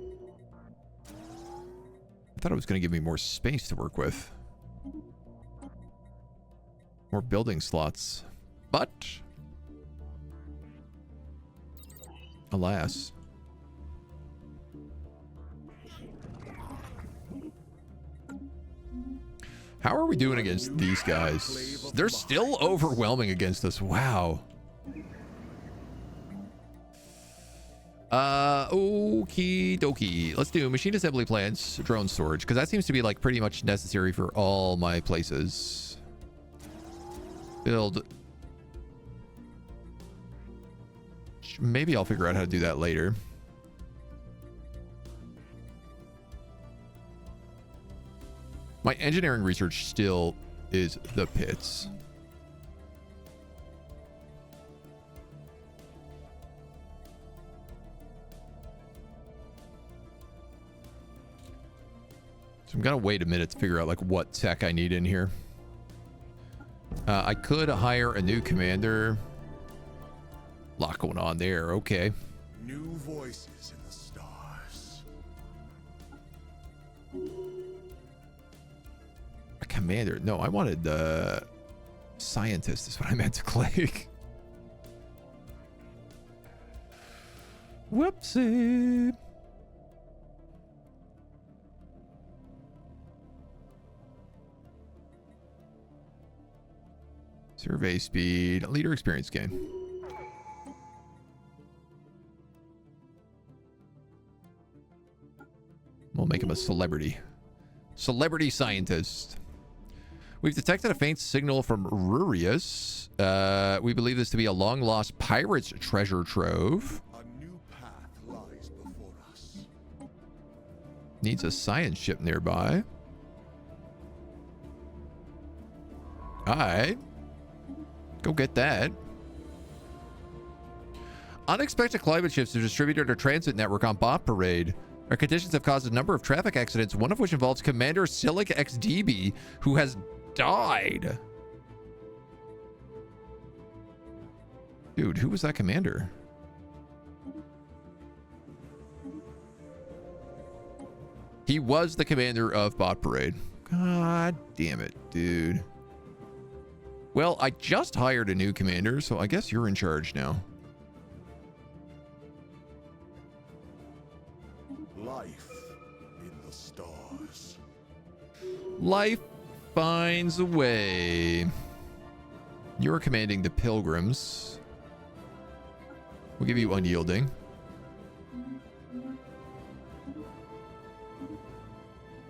I thought it was going to give me more space to work with. More building slots. But, alas. How are we doing against these guys? They're still overwhelming against us. Wow. Okie dokie. Let's do machine assembly plants, drone storage, because that seems to be like pretty much necessary for all my places. Build. Maybe I'll figure out how to do that later. My engineering research still is the pits. So I'm gonna wait a minute to figure out like what tech I need in here. I could hire a new commander. Lot going on there. Okay. New voices in the stars. A commander? No, I wanted the scientist. Is what I meant to click. Whoopsie. Survey speed, leader experience gain. We'll make him a celebrity. Celebrity scientist. We've detected a faint signal from Rurius. We believe this to be a long-lost pirate's treasure trove. A new path lies before us. Needs a science ship nearby. Alright. Go get that. Unexpected climate shifts have distributed our transit network on Bot Parade. Our conditions have caused a number of traffic accidents, one of which involves Commander Silic XDB, who has died. Dude, who was that commander? He was the commander of Bot Parade. God damn it, dude. Well, I just hired a new commander, so I guess you're in charge now. Life in the stars. Life finds a way. You're commanding the Pilgrims. We'll give you unyielding.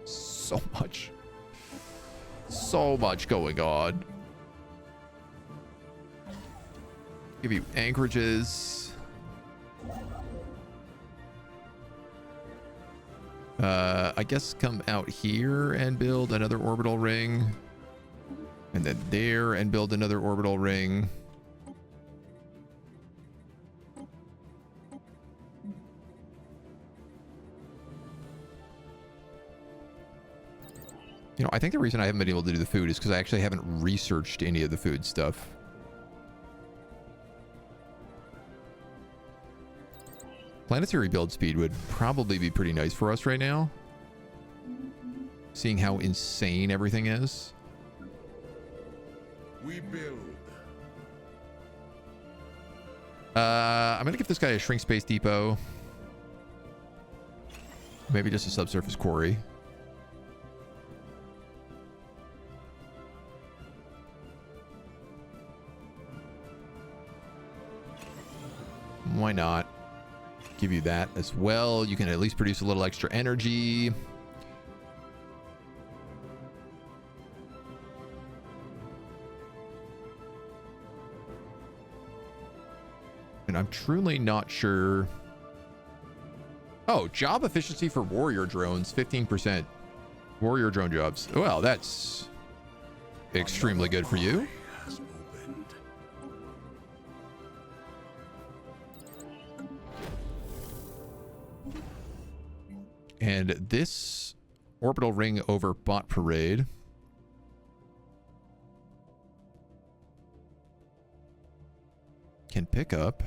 So much. So much going on. Give you anchorages. I guess come out here and build another orbital ring. And then there and build another orbital ring. You know, I think the reason I haven't been able to do the food is because I actually haven't researched any of the food stuff. Planetary build speed would probably be pretty nice for us right now. Seeing how insane everything is. We build. I'm going to give this guy a shrink space depot. Maybe just a subsurface quarry. Why not? Give you that as well. You can at least produce a little extra energy. And I'm truly not sure. Oh, job efficiency for warrior drones, 15%. Warrior drone jobs. Well, that's extremely good for you. Has opened. And this orbital ring over bot parade. Can pick up.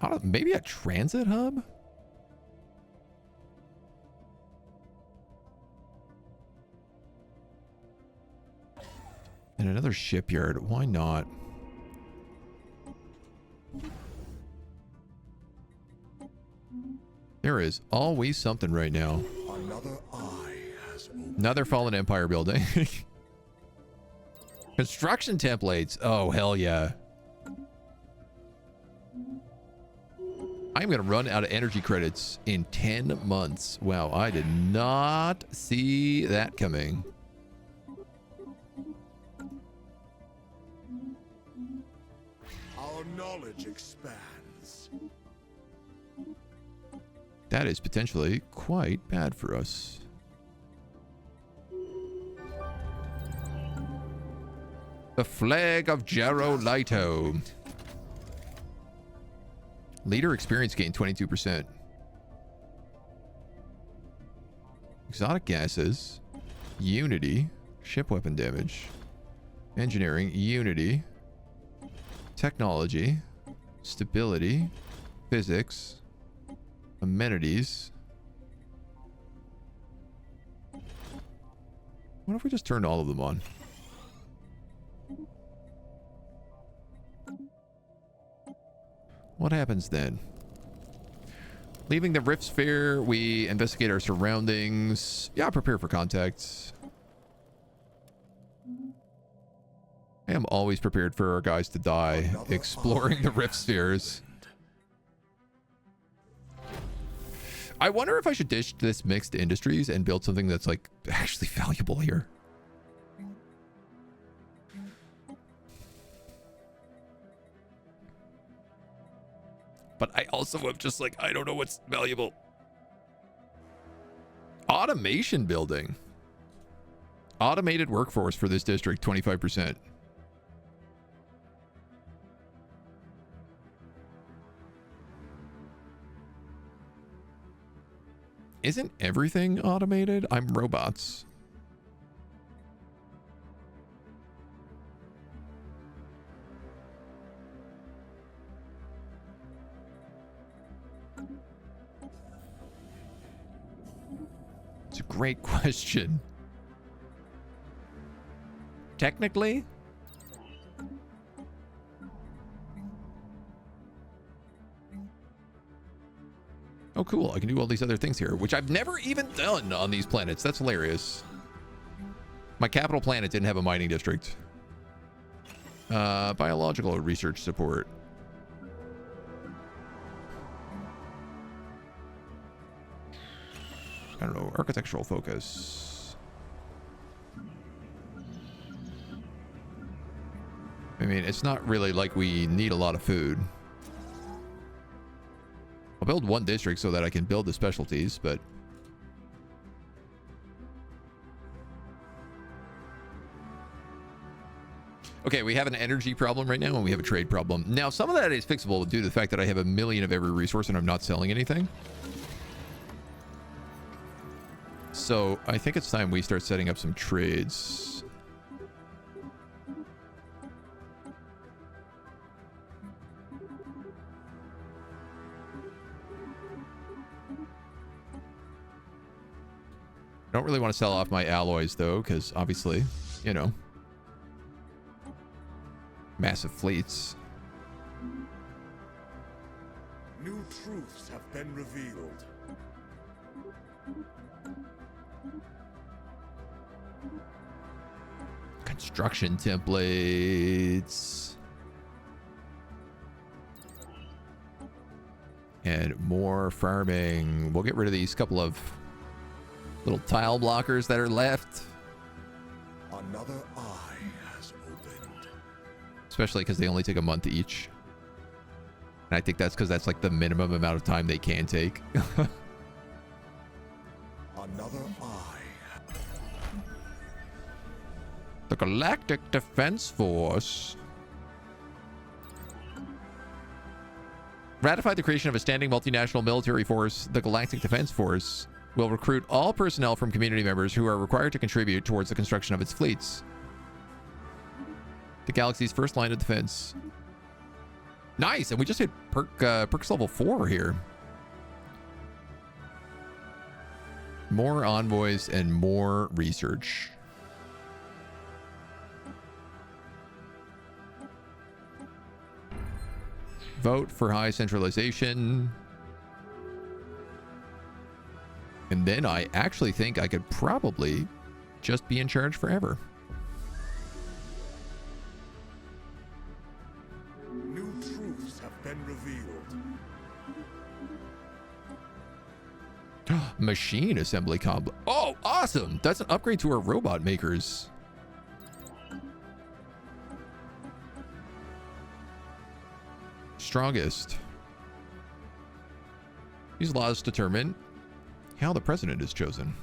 I don't, maybe a transit hub? And another shipyard. Why not? There is always something right now. Another eye has opened. Another fallen empire building. Construction templates. Oh, hell yeah. I'm going to run out of energy credits in 10 months. Wow, I did not see that coming. Our knowledge expands. That is potentially quite bad for us. The flag of Jarrow Lito. Leader experience gain 22%. Exotic gases. Unity. Ship weapon damage. Engineering. Unity. Technology. Stability. Physics. Amenities. What if we just turned all of them on? What happens then? Leaving the Rift Sphere, we investigate our surroundings. Yeah, prepare for contact. I am always prepared for our guys to die exploring the Rift Spheres. I wonder if I should ditch this mixed industries and build something that's like actually valuable here. But I also am just like, I don't know what's valuable. Automation building. Automated workforce for this district, 25%. Isn't everything automated? I'm robots. It's a great question. Technically, oh, cool. I can do all these other things here, which I've never even done on these planets. That's hilarious. My capital planet didn't have a mining district. Biological research support. I don't know. Architectural focus. I mean, it's not really like we need a lot of food. I'll build one district so that I can build the specialties, but... Okay, we have an energy problem right now, and we have a trade problem. Now, some of that is fixable due to the fact that I have a million of every resource and I'm not selling anything. So, I think it's time we start setting up some trades. I don't really want to sell off my alloys, though, because obviously, you know, massive fleets. New truths have been revealed. Construction templates. And more farming. We'll get rid of these couple of little tile blockers that are left. Another eye has opened. Especially because they only take a month each. And I think that's because that's like the minimum amount of time they can take. Another eye. The Galactic Defense Force. Ratify the creation of a standing multinational military force. The Galactic Defense Force will recruit all personnel from community members who are required to contribute towards the construction of its fleets. The galaxy's first line of defense. Nice, and we just hit perks level 4 here. More envoys and more research. Vote for high centralization. And then I actually think I could probably just be in charge forever. New truths have been revealed. Machine assembly complex. Oh, awesome! That's an upgrade to our robot makers. Strongest. These laws determine how the president is chosen.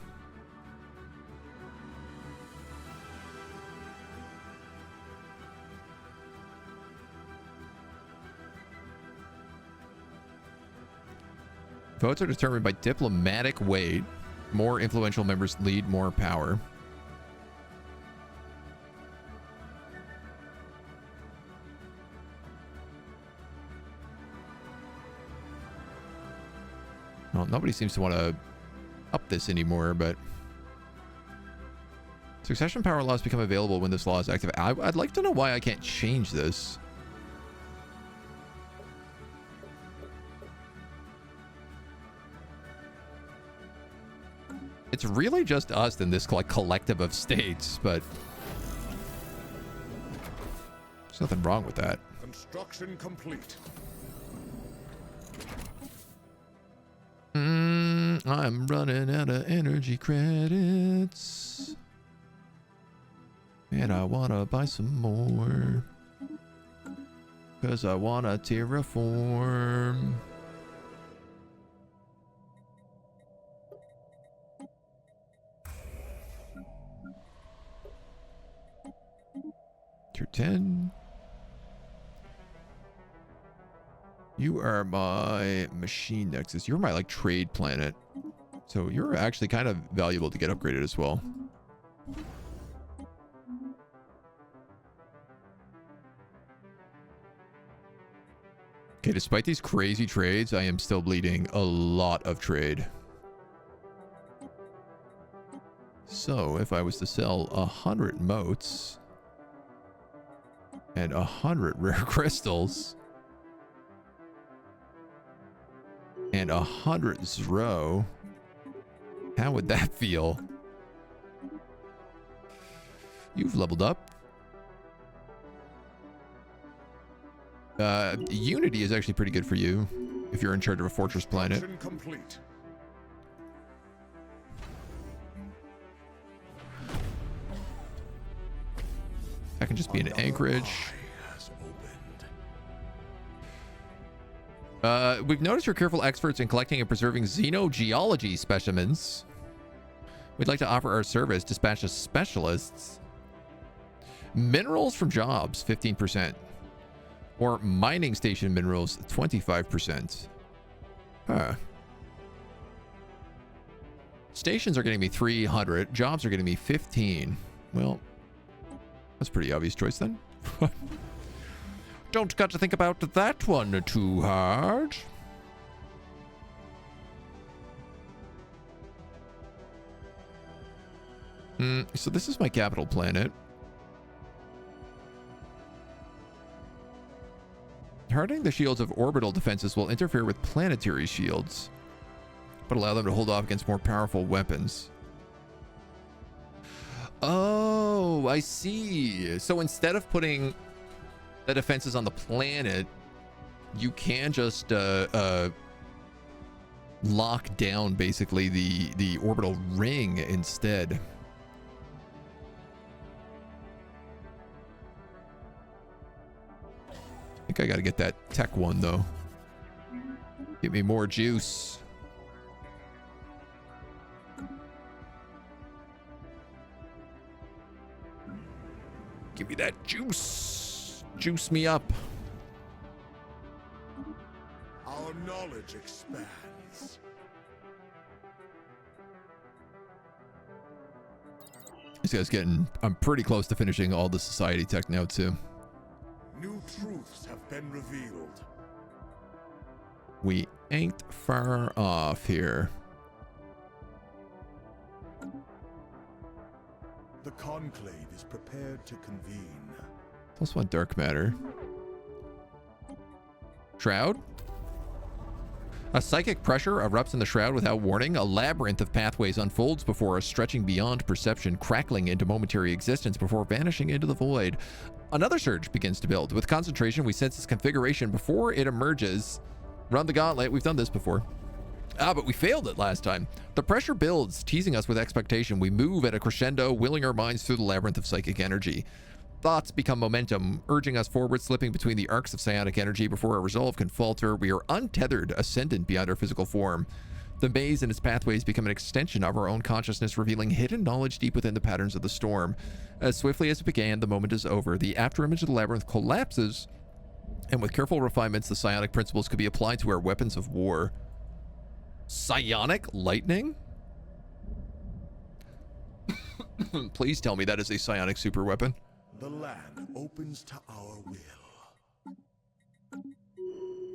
Votes are determined by diplomatic weight. More influential members lead more power. Well, nobody seems to want to up this anymore, but succession power laws become available when this law is active. I'd like to know why I can't change this. It's really just us in this like collective of states, but there's nothing wrong with that. Construction complete. I'm running out of energy credits. And I want to buy some more. Because I want to terraform. Tier 10. You are my machine nexus. You're my like trade planet. So you're actually kind of valuable to get upgraded as well. Okay, despite these crazy trades, I am still bleeding a lot of trade. So if I was to sell 100 motes and 100 rare crystals and 100 Zro, how would that feel? You've leveled up. Unity is actually pretty good for you if you're in charge of a fortress planet. Complete. That can just be an anchorage. We've noticed you're careful experts in collecting and preserving xenogeology specimens. We'd like to offer our service. Dispatch as specialists. Minerals from jobs, 15%. Or mining station minerals, 25%. Huh. Stations are getting me 300. Jobs are getting me 15. Well, that's a pretty obvious choice then. Don't got to think about that one too hard. So this is my capital planet. Hardening the shields of orbital defenses will interfere with planetary shields, but allow them to hold off against more powerful weapons. Oh, I see. So instead of putting the defenses on the planet, you can just lock down basically the orbital ring instead. I think I gotta get that tech one though. Give me more juice. Give me that juice. Juice me up. Our knowledge expands. This guy's getting... I'm pretty close to finishing all the society tech now, too. New truths have been revealed. We ain't far off here. The conclave is prepared to convene. Plus one dark matter. Shroud? A psychic pressure erupts in the Shroud without warning. A labyrinth of pathways unfolds before us, stretching beyond perception, crackling into momentary existence before vanishing into the void. Another surge begins to build. With concentration, we sense its configuration before it emerges. Run the gauntlet. We've done this before. But we failed it last time. The pressure builds, teasing us with expectation. We move at a crescendo, willing our minds through the labyrinth of psychic energy. Thoughts become momentum, urging us forward, slipping between the arcs of psionic energy before our resolve can falter. We are untethered, ascendant beyond our physical form. The maze and its pathways become an extension of our own consciousness, revealing hidden knowledge deep within the patterns of the storm. As swiftly as it began, the moment is over. The afterimage of the labyrinth collapses, and with careful refinements, the psionic principles could be applied to our weapons of war. Psionic lightning? Please tell me that is a psionic superweapon. The land opens to our will.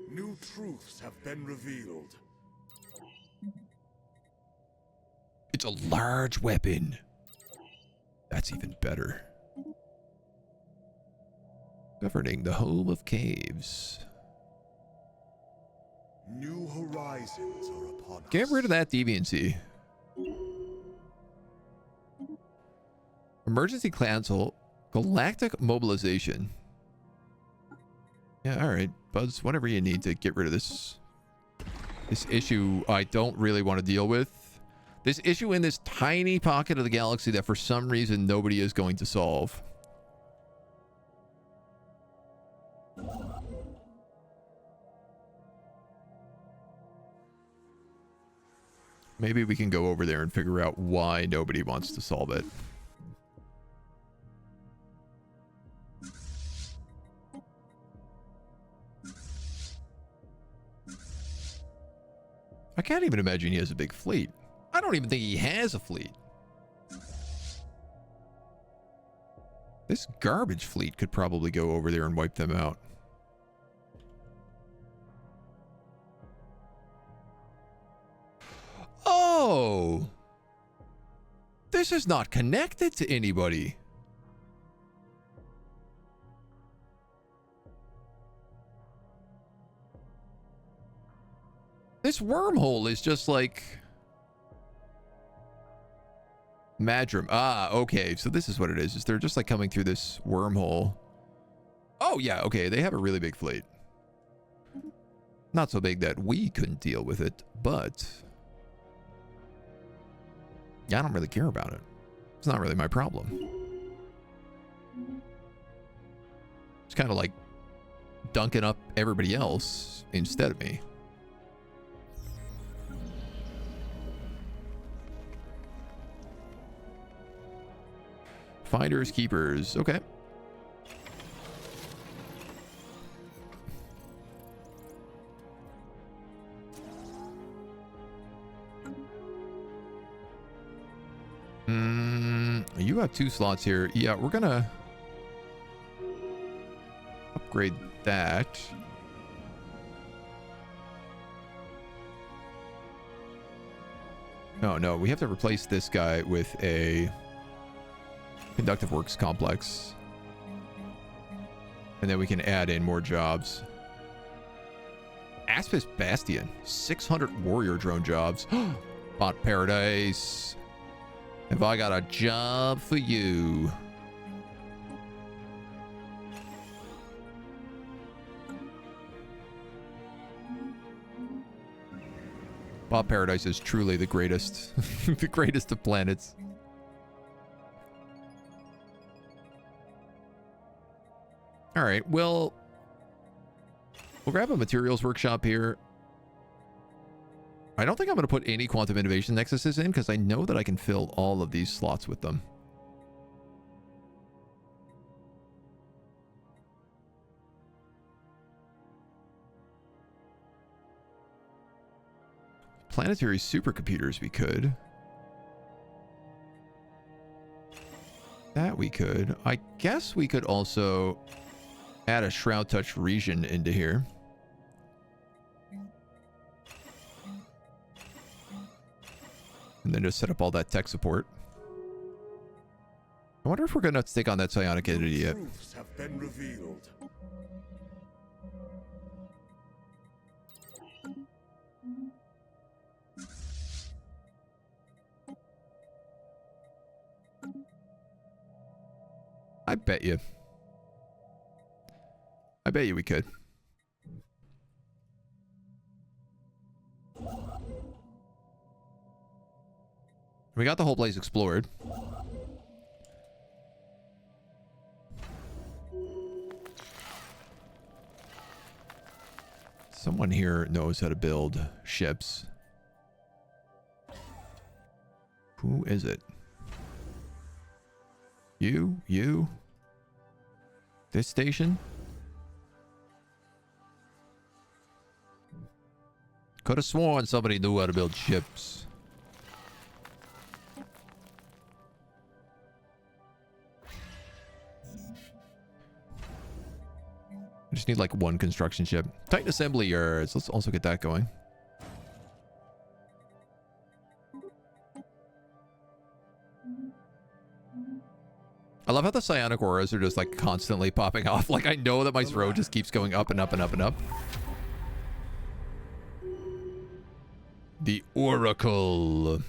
New truths have been revealed. It's a large weapon. That's even better. Governing the home of caves. New horizons are upon us. Get rid of that deviancy. Emergency cancel. Galactic mobilization. Yeah, all right, Buzz. Whatever you need to get rid of this issue I don't really want to deal with. This issue in this tiny pocket of the galaxy that for some reason nobody is going to solve. Maybe we can go over there and figure out why nobody wants to solve it. I can't even imagine he has a big fleet. I don't even think he has a fleet. This garbage fleet could probably go over there and wipe them out. Oh! This is not connected to anybody. This wormhole is just like... Madrim. Ah, okay. So this is what it is they're just like coming through this wormhole. Oh, yeah. Okay. They have a really big fleet. Not so big that we couldn't deal with it, but... Yeah, I don't really care about it. It's not really my problem. It's kind of like dunking up everybody else instead of me. Finders, keepers. Okay. You have 2 slots here. Yeah, we're gonna upgrade that. No, we have to replace this guy with a conductive works complex. And then we can add in more jobs. Aspis Bastion. 600 warrior drone jobs. Bot Paradise. Have I got a job for you? Bot Paradise is truly the greatest. The greatest of planets. All right, well, we'll grab a materials workshop here. I don't think I'm going to put any quantum innovation nexuses in because I know that I can fill all of these slots with them. Planetary supercomputers we could. That we could. I guess we could also add a Shroud Touch region into here. And then just set up all that tech support. I wonder if we're going to take on that psionic entity yet. Truths have been revealed. I bet you. I bet you we could. We got the whole place explored. Someone here knows how to build ships. Who is it? You? This station? Could have sworn somebody knew how to build ships. I just need like one construction ship. Titan assembly yards. Let's also get that going. I love how the psionic auras are just like constantly popping off. Like I know that my throw just keeps going up and up and up and up. The Oracle.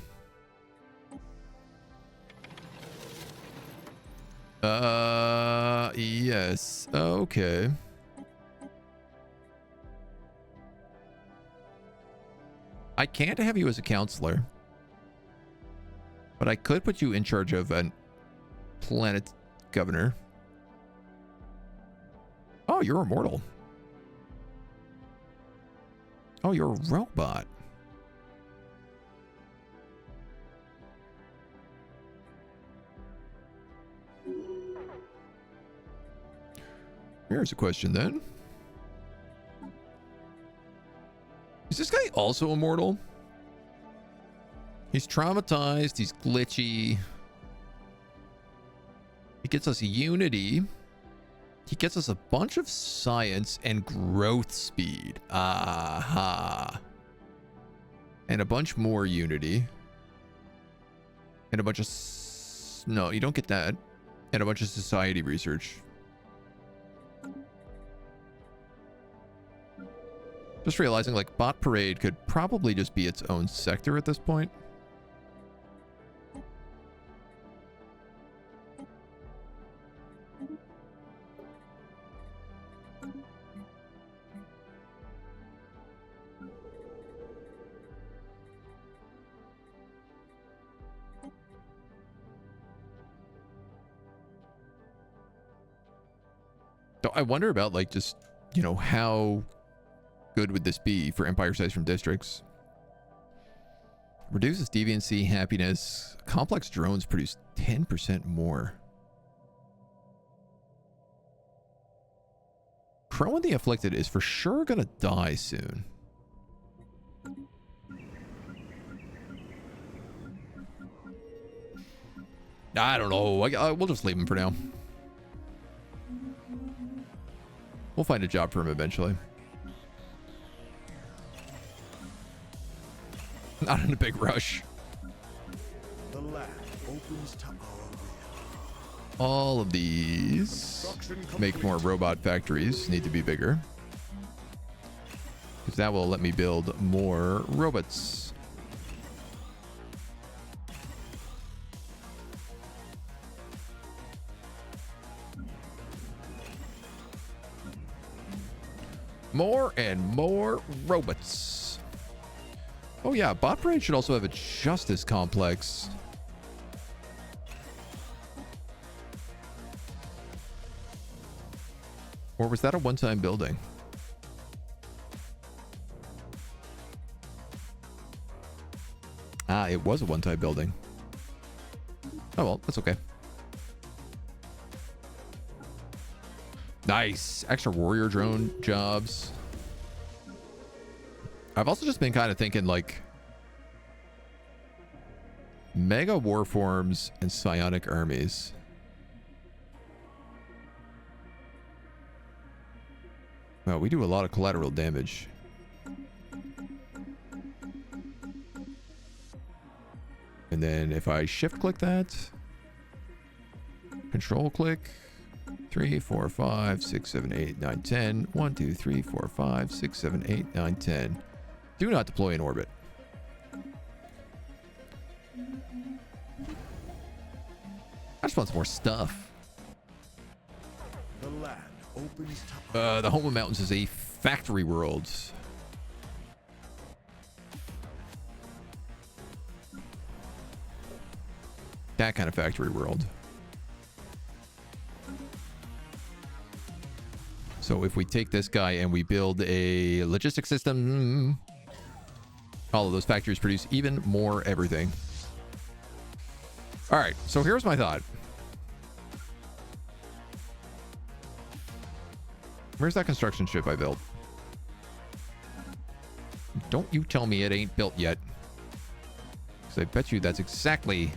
Yes. Okay. I can't have you as a counselor, but I could put you in charge of an planet governor. Oh, you're immortal. Oh, you're a robot. Here's a question then. Is this guy also immortal? He's traumatized. He's glitchy. He gets us unity. He gets us a bunch of science and growth speed. Aha. And a bunch more unity. And a bunch of... No, you don't get that. And a bunch of society research. Just realizing, like, Bot Parade could probably just be its own sector at this point. So I wonder about, like, just, you know, how good would this be for empire size from districts? Reduces deviancy, happiness. Complex drones produce 10% more. Crow and the Afflicted is for sure gonna die soon. I don't know. We'll just leave him for now. We'll find a job for him eventually. Not in a big rush. The lab opens to our will. All of these make more robot factories. Need to be bigger. Because that will let me build more robots. More and more robots. Oh yeah, Bot Parade should also have a justice complex. Or was that a one-time building? Ah, it was a one-type building. Oh, well, that's okay. Nice. Extra warrior drone jobs. I've also just been kind of thinking, like, mega warforms and psionic armies. Well, we do a lot of collateral damage. And then if I shift click that, control click, 3, 4, 5, 6, 7, 8, 9, 10. 1, 2, 3, 4, 5, 6, 7, 8, 9, 10. Do not deploy in orbit. I just want some more stuff. The land opens to The Home of Mountains is a factory world. That kind of factory world. So if we take this guy and we build a logistics system, all of those factories produce even more everything. All right, so here's my thought. Where's that construction ship I built? Don't you tell me it ain't built yet. Because I bet you that's exactly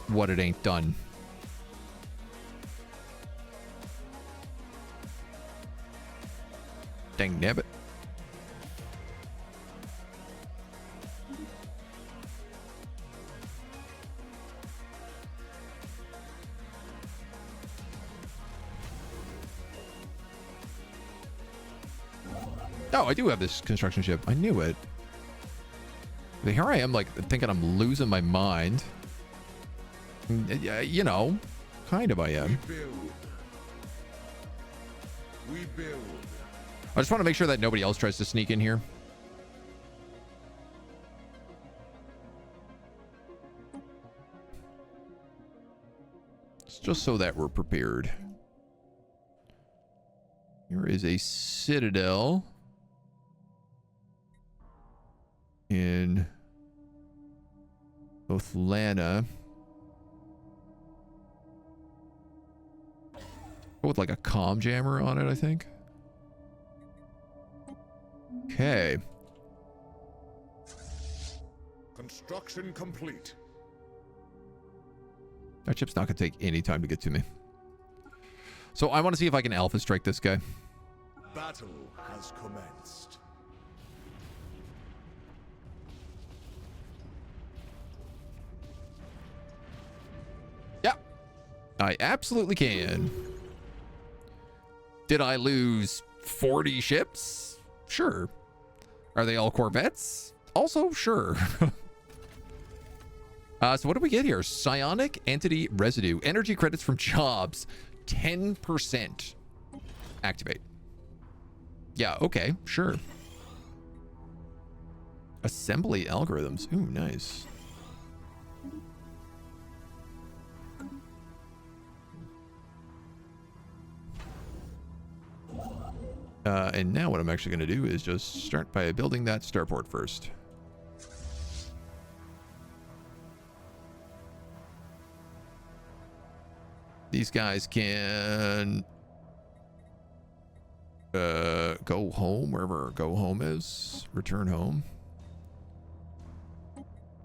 what it ain't done. Dang nabbit. Oh, I do have this construction ship. I knew it. But here I am, like, thinking I'm losing my mind. You know, kind of I am. We build. I just want to make sure that nobody else tries to sneak in here. It's just so that we're prepared. Here is a citadel in Othlana. With like a comm jammer on it, I think. Okay. Construction complete. That ship's not going to take any time to get to me. So I want to see if I can alpha strike this guy. Battle has commenced. Yeah. I absolutely can. Did I lose 40 ships? Sure. Are they all Corvettes? Also, sure. So what do we get here? Psionic Entity Residue. Energy credits from jobs. 10%. Activate. Yeah, okay, sure. Assembly algorithms. Ooh, nice. And now what I'm actually going to do is just start by building that starport first. These guys can go home, wherever go home is. Return home.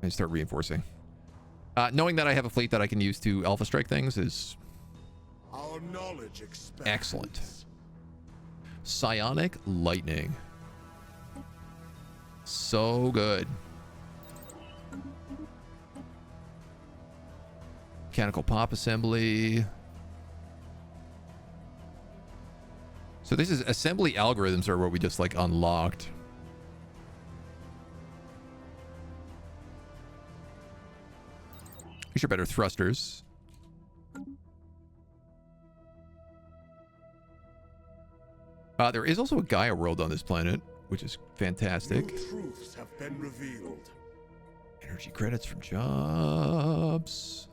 And start reinforcing. Knowing that I have a fleet that I can use to alpha strike things is Our knowledge expands. excellent. Psionic Lightning. So good. Mechanical pop assembly. So this is assembly algorithms are what we just like unlocked. These are better thrusters. There is also a Gaia world on this planet, which is fantastic. New truths have been revealed. Energy credits from jobs.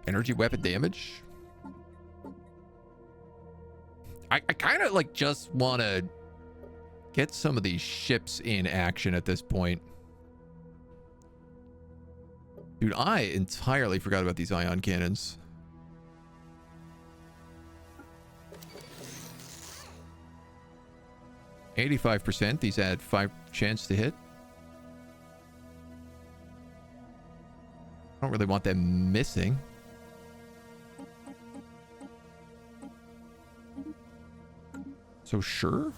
Energy weapon damage. I kind of like just want to get some of these ships in action at this point. Dude, I entirely forgot about these ion cannons. %. These add 5 chance to hit. I don't really want them missing. So sure.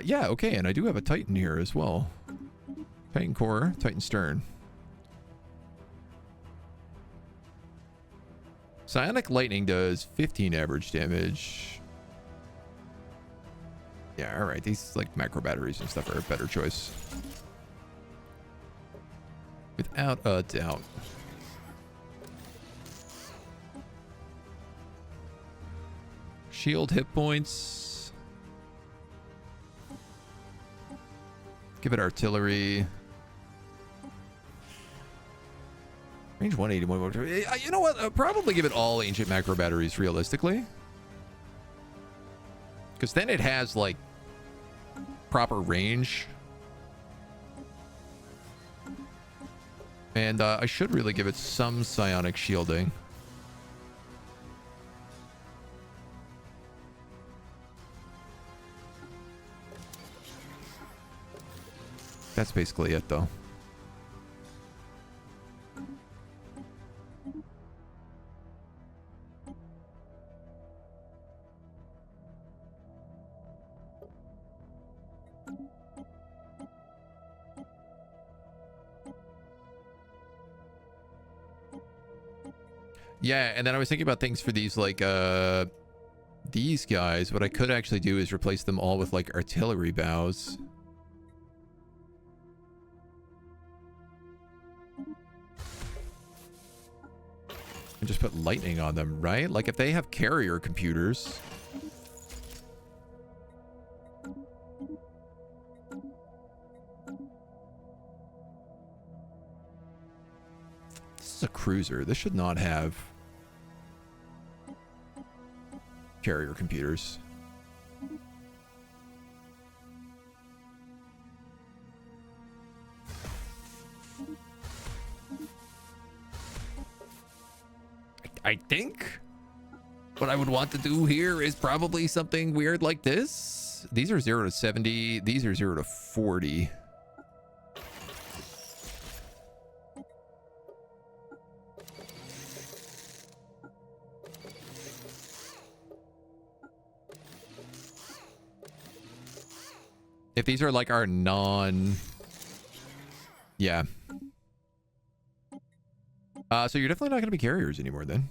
Yeah, okay, and I do have a Titan here as well. Titan core, Titan stern. Psionic lightning does 15 average damage. Yeah, alright, these like macro batteries and stuff are a better choice. Without a doubt. Shield hit points. Give it artillery. Range 180. You know what? I'll probably give it all ancient macro batteries realistically. Because then it has like proper range. And I should really give it some psionic shielding. That's basically it, though. Yeah, and then I was thinking about things for these, like, these guys. What I could actually do is replace them all with, like, artillery bows. And just put lightning on them, right? Like, if they have carrier computers... This is a cruiser. This should not have carrier computers. I think what I would want to do here is probably something weird like this. These are 0 to 70. These are 0 to 40. If these are like our non... Yeah. So you're definitely not going to be carriers anymore then.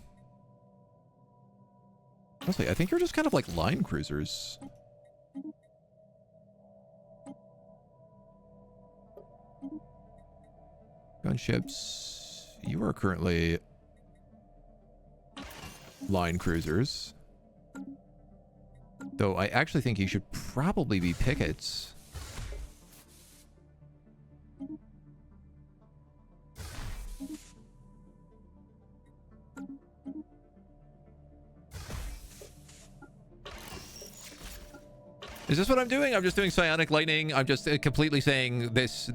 Honestly, I think you're just kind of like line cruisers. Gunships. You are currently line cruisers. Though I actually think you should probably be pickets. Is this what I'm doing? I'm just doing psionic lightning. I'm just completely saying this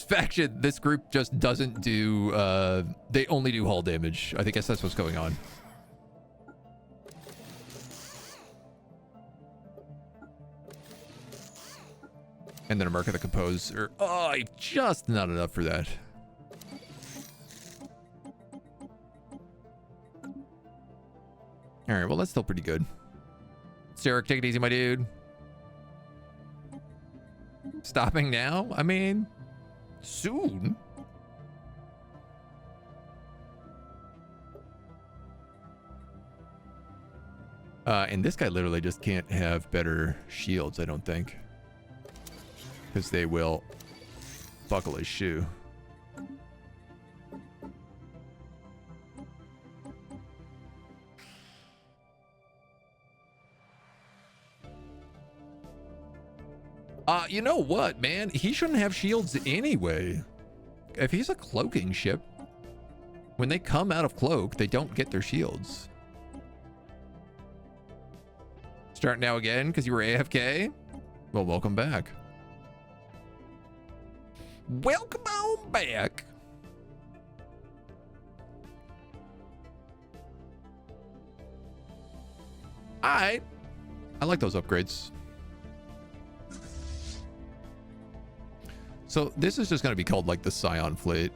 faction, this group just doesn't do, they only do hull damage. I guess that's what's going on. And then a Mark of the Composer. Oh, just not enough for that. All right, well, that's still pretty good. Sarek, take it easy, my dude. Stopping now? I mean, soon. And this guy literally just can't have better shields, I don't think. Because they will buckle his shoe. You know what, man? He shouldn't have shields anyway. if he's a cloaking ship, when they come out of cloak, they don't get their shields. Start now again because you were AFK? Well, welcome back. Welcome on back. Alright. I like those upgrades. So this is just going to be called like the Scion Fleet.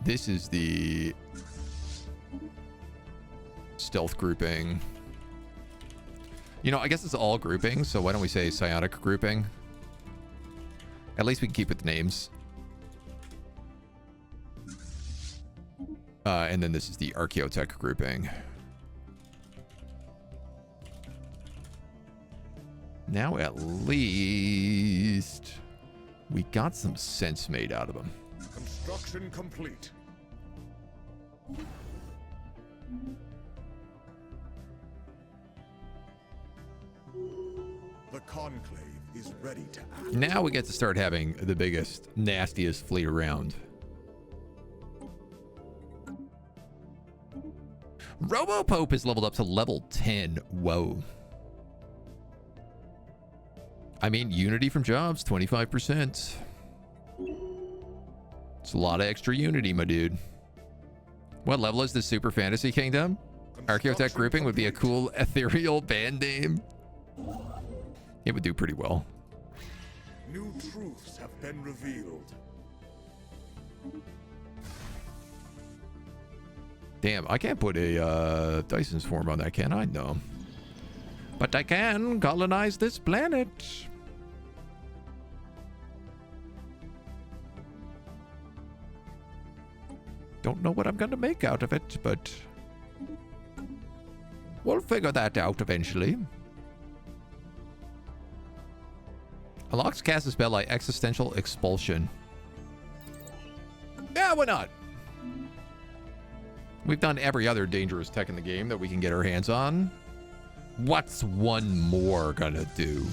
This is the stealth grouping. You know, I guess it's all grouping, so why don't we say psionic grouping? At least we can keep with the names. And then this is the archaeotech grouping. Now at least we got some sense made out of them. Construction complete. The conclave is ready to act. Now we get to start having the biggest, nastiest fleet around. RoboPope is leveled up to level 10. Whoa. I mean, Unity from jobs, 25%. It's a lot of extra Unity, my dude. What level is this Super Fantasy Kingdom? Archaeotech grouping would be a cool ethereal band name. It would do pretty well. New truths have been revealed. Damn, I can't put a Dyson's form on that, can I? No. But I can colonize this planet. Don't know what I'm going to make out of it, but we'll figure that out eventually. Unlocks cast a spell like Existential Expulsion. Yeah, why not? We've done every other dangerous tech in the game that we can get our hands on. What's one more gonna do?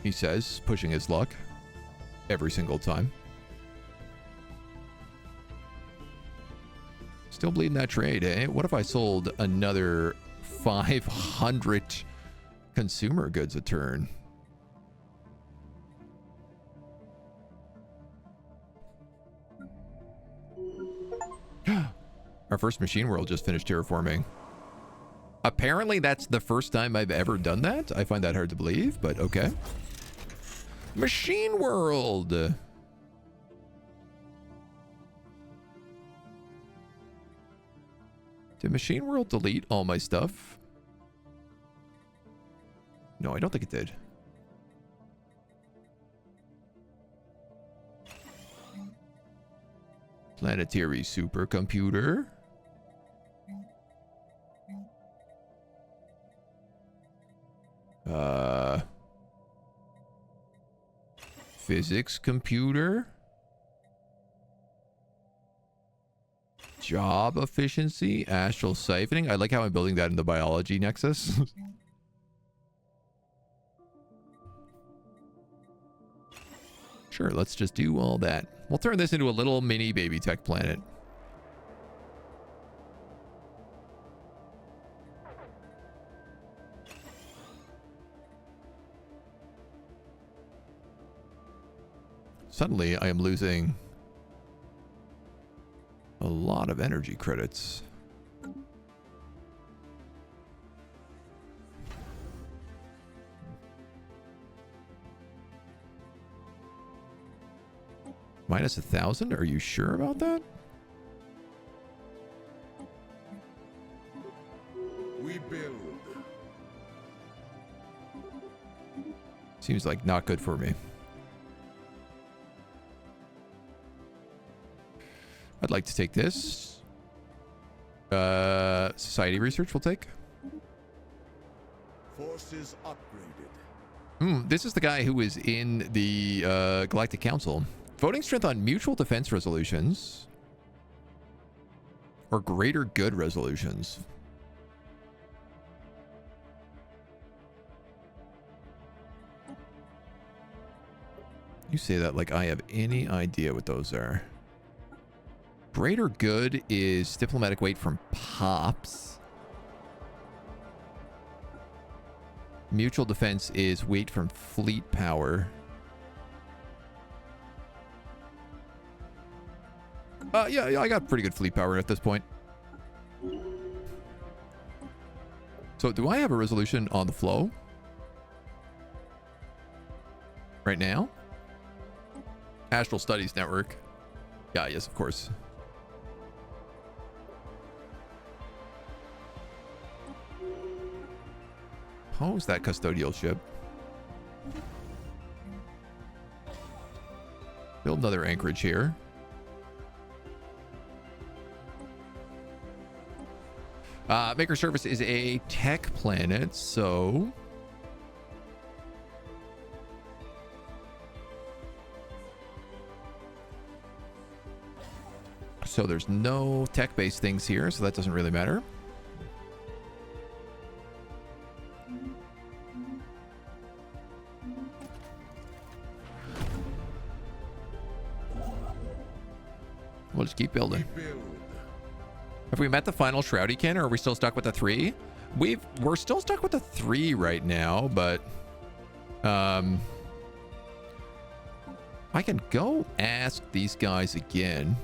He says, pushing his luck every single time. Still bleeding that trade, eh? What if I sold another 500 consumer goods a turn? Our first machine world just finished terraforming. Apparently that's the first time I've ever done that. I find that hard to believe, but okay. Machine world. Did machine world delete all my stuff? No, I don't think it did. Planetary supercomputer. Physics computer. Job efficiency, astral siphoning. I like how I'm building that in the biology nexus. Sure, let's just do all that. We'll turn this into a little mini baby tech planet. Suddenly, I am losing a lot of energy credits. Minus 1,000? Are you sure about that? We build. Seems like not good for me. I'd like to take this. Society research we'll take. Forces upgraded. This is the guy who is in the Galactic Council. Voting strength on mutual defense resolutions. Or greater good resolutions. You say that like I have any idea what those are. Greater good is diplomatic weight from Pops. Mutual defense is weight from fleet power. Yeah, I got pretty good fleet power at this point. So do I have a resolution on the flow? Right now? Astral Studies Network. Yeah, yes, of course. Pose that custodial ship. Build another anchorage here. Maker Service is a tech planet, so... So there's no tech-based things here, so that doesn't really matter. We'll just keep building. Have we met the final Shroudican, or are we still stuck with the 3? We're still stuck with the 3 right now, but I can go ask these guys again.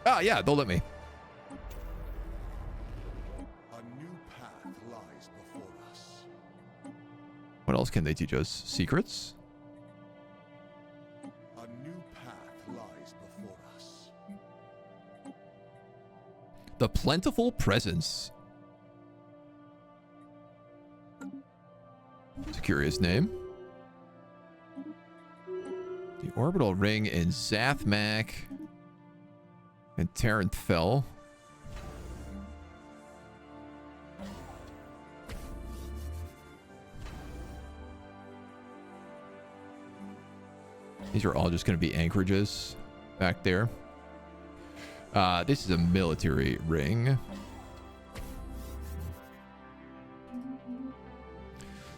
Ah, yeah, they'll let me. A new path lies before us. What else can they teach us? Secrets? A new path lies before us. The Plentiful Presence. It's a curious name. The Orbital Ring in Zathmak and Terran Fell. These are all just going to be anchorages back there. This is a military ring.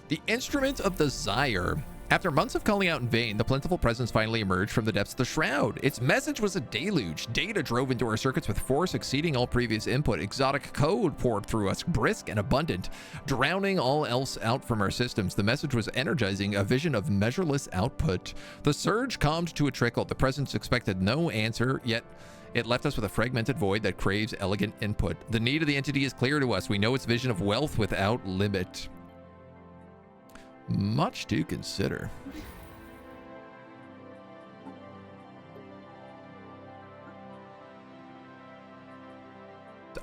The Instrument of Desire. After months of calling out in vain, the Plentiful Presence finally emerged from the depths of the Shroud. Its message was a deluge. Data drove into our circuits with force exceeding all previous input. Exotic code poured through us, brisk and abundant, drowning all else out from our systems. The message was energizing, a vision of measureless output. The surge calmed to a trickle. The Presence expected no answer, yet it left us with a fragmented void that craves elegant input. The need of the entity is clear to us. We know its vision of wealth without limit. Much to consider.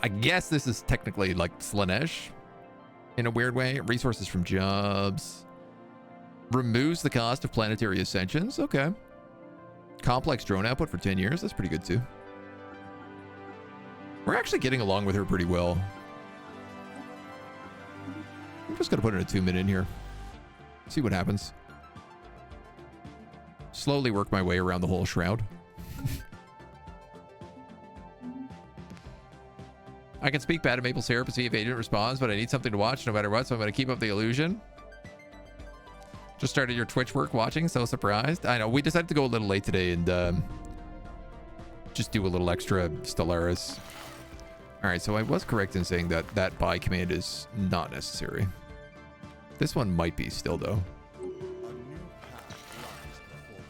I guess this is technically like Slanesh in a weird way. Resources from jobs. Removes the cost of planetary ascensions. Okay. Complex drone output for 10 years. That's pretty good too. We're actually getting along with her pretty well. I'm just going to put in a 2-minute in here. See what happens. Slowly work my way around the whole Shroud. I can speak bad at maple syrup and see if Agent responds, but I need something to watch no matter what, so I'm going to keep up the illusion. Just started your Twitch work watching, so surprised. I know, we decided to go a little late today and just do a little extra Stellaris. Alright, so I was correct in saying that that buy command is not necessary. This one might be still, though. A new path lies before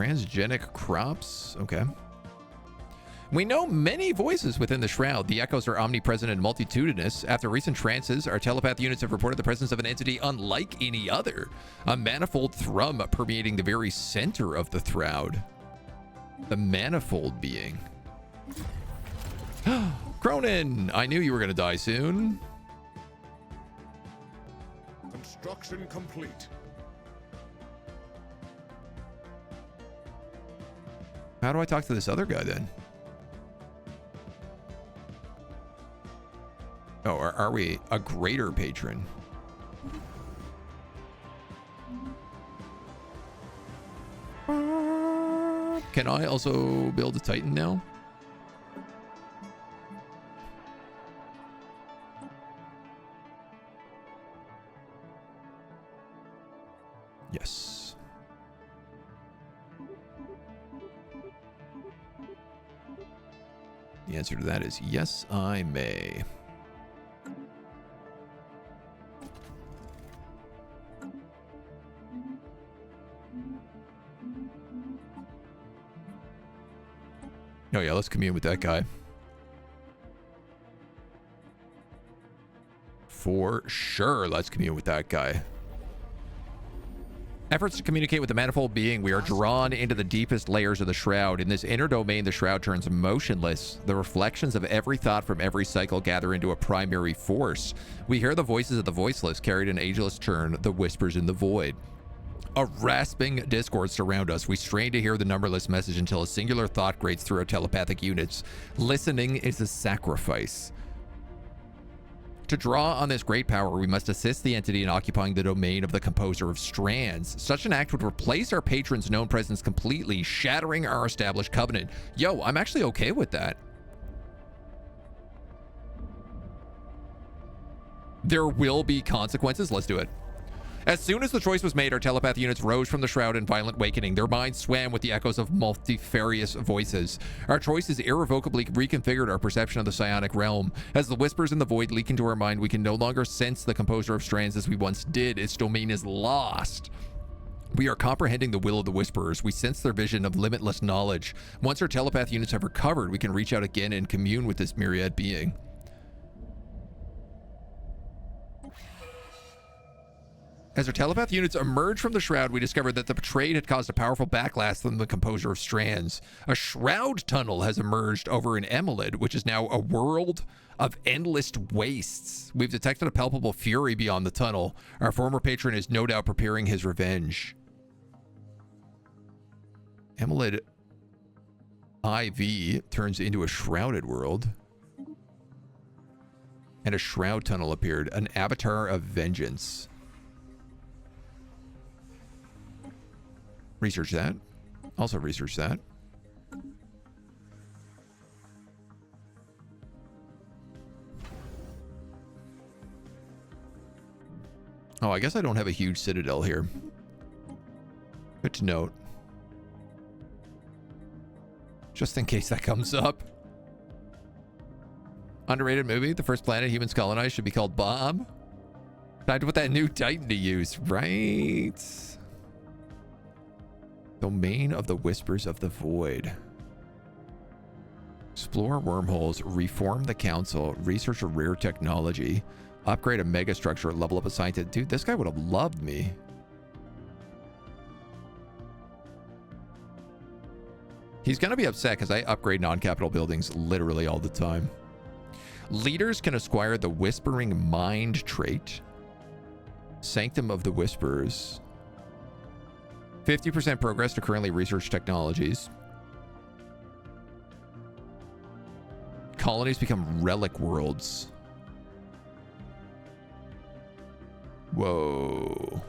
us. Transgenic crops. Okay. We know many voices within the Shroud. The echoes are omnipresent and multitudinous. After recent trances, our telepath units have reported the presence of an entity unlike any other. A manifold thrum permeating the very center of the Shroud. The manifold being. Cronin, I knew you were going to die soon. Construction complete. How do I talk to this other guy then? Oh, are we a greater patron? Can I also build a Titan now? Yes. The answer to that is yes, I may. Oh yeah, let's commune with that guy. For sure, let's commune with that guy. Efforts to communicate with the manifold being, we are drawn into the deepest layers of the Shroud. In this inner domain, the Shroud turns motionless. The reflections of every thought from every cycle gather into a primary force. We hear the voices of the voiceless, carried in ageless turn, the whispers in the void. A rasping discord surround us. We strain to hear the numberless message until a singular thought grates through our telepathic units. Listening is a sacrifice. To draw on this great power, we must assist the entity in occupying the domain of the composer of strands. Such an act would replace our patron's known presence completely, shattering our established covenant. Yo, I'm actually okay with that. There will be consequences. Let's do it. As soon as the choice was made, our telepath units rose from the Shroud in violent awakening. Their minds swam with the echoes of multifarious voices. Our choices irrevocably reconfigured our perception of the psionic realm. As the whispers in the void leak into our mind, we can no longer sense the composer of strands as we once did. Its domain is lost. We are comprehending the will of the whisperers. We sense their vision of limitless knowledge. Once our telepath units have recovered, we can reach out again and commune with this myriad being. As our telepath units emerged from the Shroud, we discovered that the betrayed had caused a powerful backlash from the composer of strands. A Shroud tunnel has emerged over in Emelid, which is now a world of endless wastes. We've detected a palpable fury beyond the tunnel. Our former patron is no doubt preparing his revenge. Emelid IV turns into a shrouded world. And a Shroud tunnel appeared, an avatar of vengeance. Research that. Also research that. Oh, I guess I don't have a huge citadel here. Good to note. Just in case that comes up. Underrated movie. The first planet humans colonized should be called Bob. Time to put that new Titan to use, right? Domain of the Whispers of the Void. Explore wormholes, reform the council, research a rare technology, upgrade a megastructure, level up a scientist. Dude, this guy would have loved me. He's going to be upset because I upgrade non-capital buildings literally all the time. Leaders can acquire the Whispering Mind trait. Sanctum of the Whisperers. 50% progress to currently researched technologies. Colonies become relic worlds. Whoa.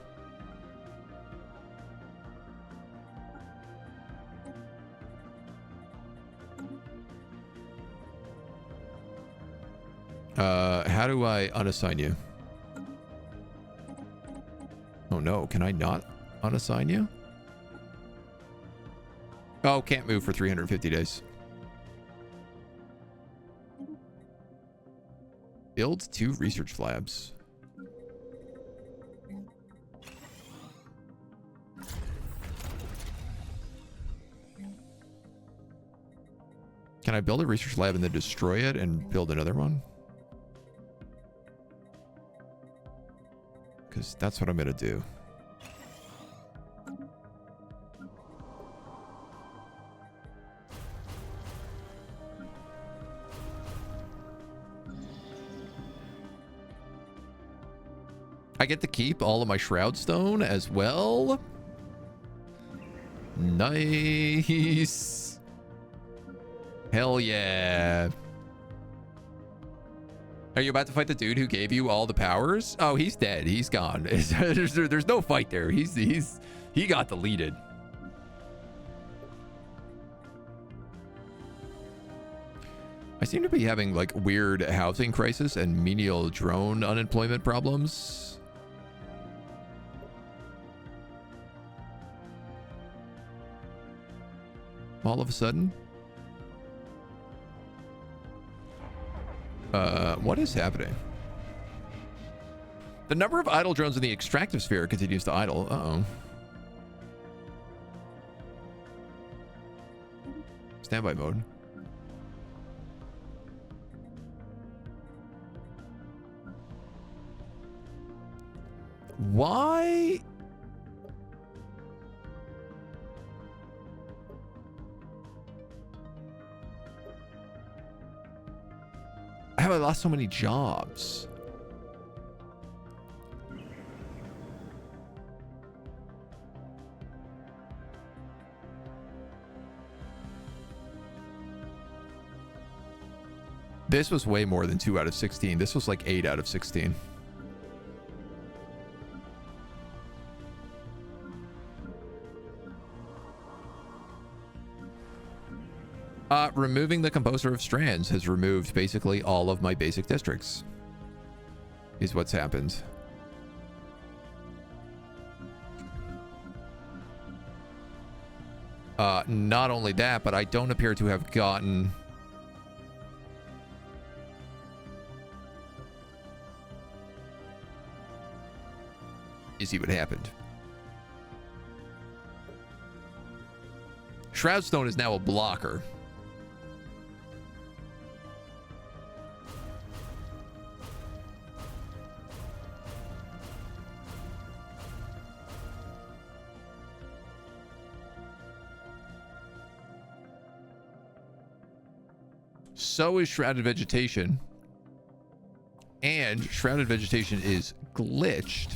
How do I unassign you? Oh no, can I not unassign you? Oh, can't move for 350 days. Build 2 research labs. Can I build a research lab and then destroy it and build another one? Because that's what I'm going to do. I get to keep all of my Shroud Stone as well. Nice. Hell yeah. Are you about to fight the dude who gave you all the powers? Oh, he's dead. He's gone. There's no fight there. He got deleted. I seem to be having like weird housing crisis and menial drone unemployment problems. all of a sudden? What is happening? The number of idle drones in the extractive sphere continues to idle. Uh-oh. Standby mode. Why? Have I lost so many jobs? This was way more than 2 out of 16. This was like 8 out of 16. Removing the composer of strands has removed basically all of my basic districts, is what's happened. Not only that, but I don't appear to have gotten... You see what happened. Shroud Stone is now a blocker. So is Shrouded Vegetation. And Shrouded Vegetation is glitched.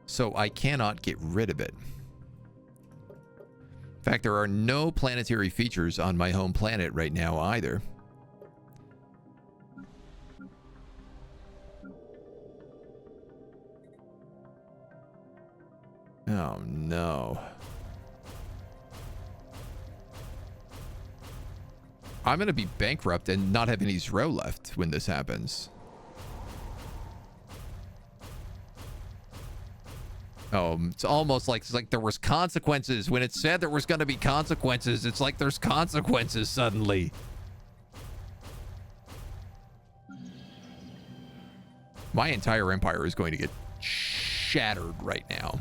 So I cannot get rid of it. In fact, there are no planetary features on my home planet right now either. Oh no. I'm going to be bankrupt and not have any Zero left when this happens. Oh, it's almost like there was consequences. When it said there was going to be consequences, it's like there's consequences suddenly. My entire empire is going to get shattered right now.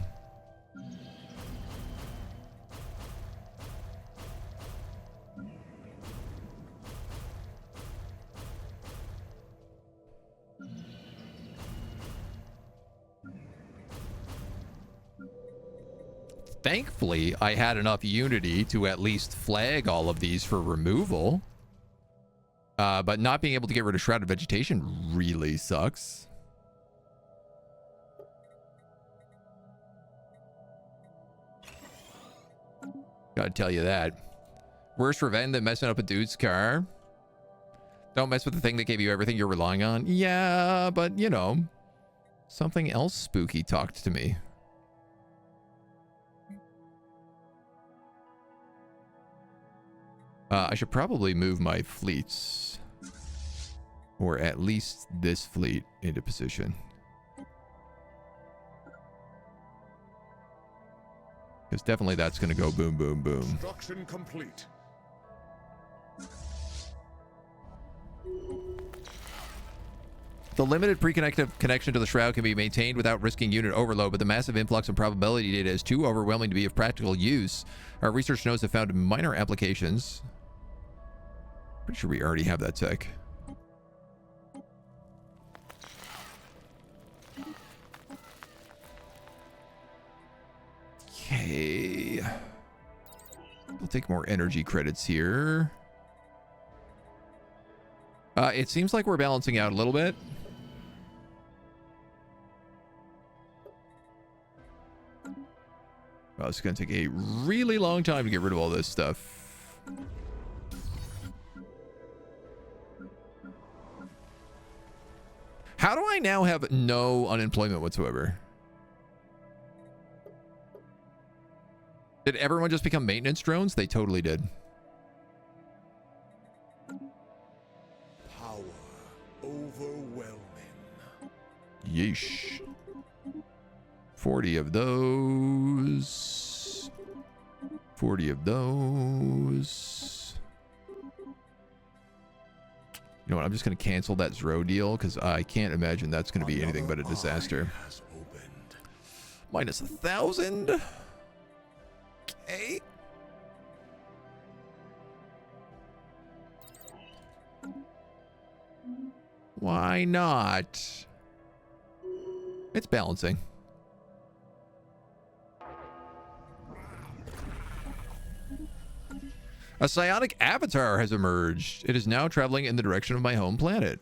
Thankfully, I had enough unity to at least flag all of these for removal. But not being able to get rid of Shrouded Vegetation really sucks. Gotta tell you that. Worse revenge than messing up a dude's car. Don't mess with the thing that gave you everything you're relying on. Yeah, but you know, something else spooky talked to me. I should probably move my fleets, or at least this fleet, into position. Because definitely that's going to go boom, boom, boom. Construction complete. The limited pre-connective connection to the Shroud can be maintained without risking unit overload, but the massive influx of probability data is too overwhelming to be of practical use. Our research notes have found minor applications. Pretty sure we already have that tech. Okay. We'll take more energy credits here. It seems like we're balancing out a little bit. Well, it's going to take a really long time to get rid of all this stuff. How do I now have no unemployment whatsoever? Did everyone just become maintenance drones? They totally did. Power overwhelming. Yeesh. 40 of those. 40 of those. You know what? I'm just going to cancel that Zro deal because I can't imagine that's going to be anything but a disaster. Minus 1,000. Okay. Why not? It's balancing. A psionic avatar has emerged. It is now traveling in the direction of my home planet.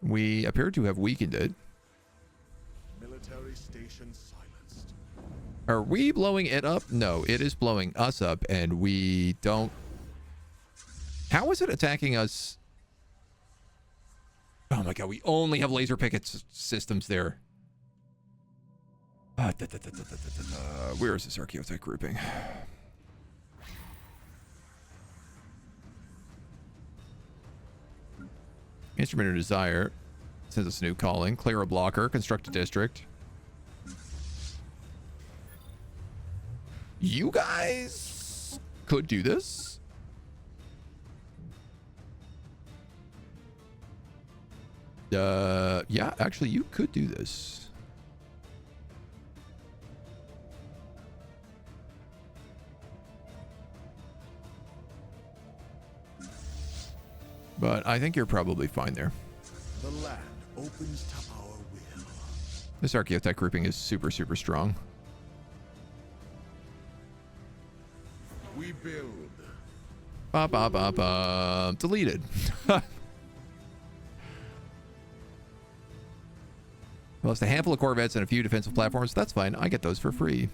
We appear to have weakened it. Military station silenced. Are we blowing it up? No, it is blowing us up, and we don't... How is it attacking us? Oh my god, we only have laser picket systems there. Where is this archaeotech grouping? Instrument of Desire sends us a new calling. Clear a blocker. Construct a district. You guys could do this. Yeah, actually, you could do this. But I think you're probably fine there. The land opens to our will. This archaeotech grouping is super, super strong. We build. Ba ba ba ba. Deleted. Lost a handful of corvettes and a few defensive platforms. That's fine. I get those for free.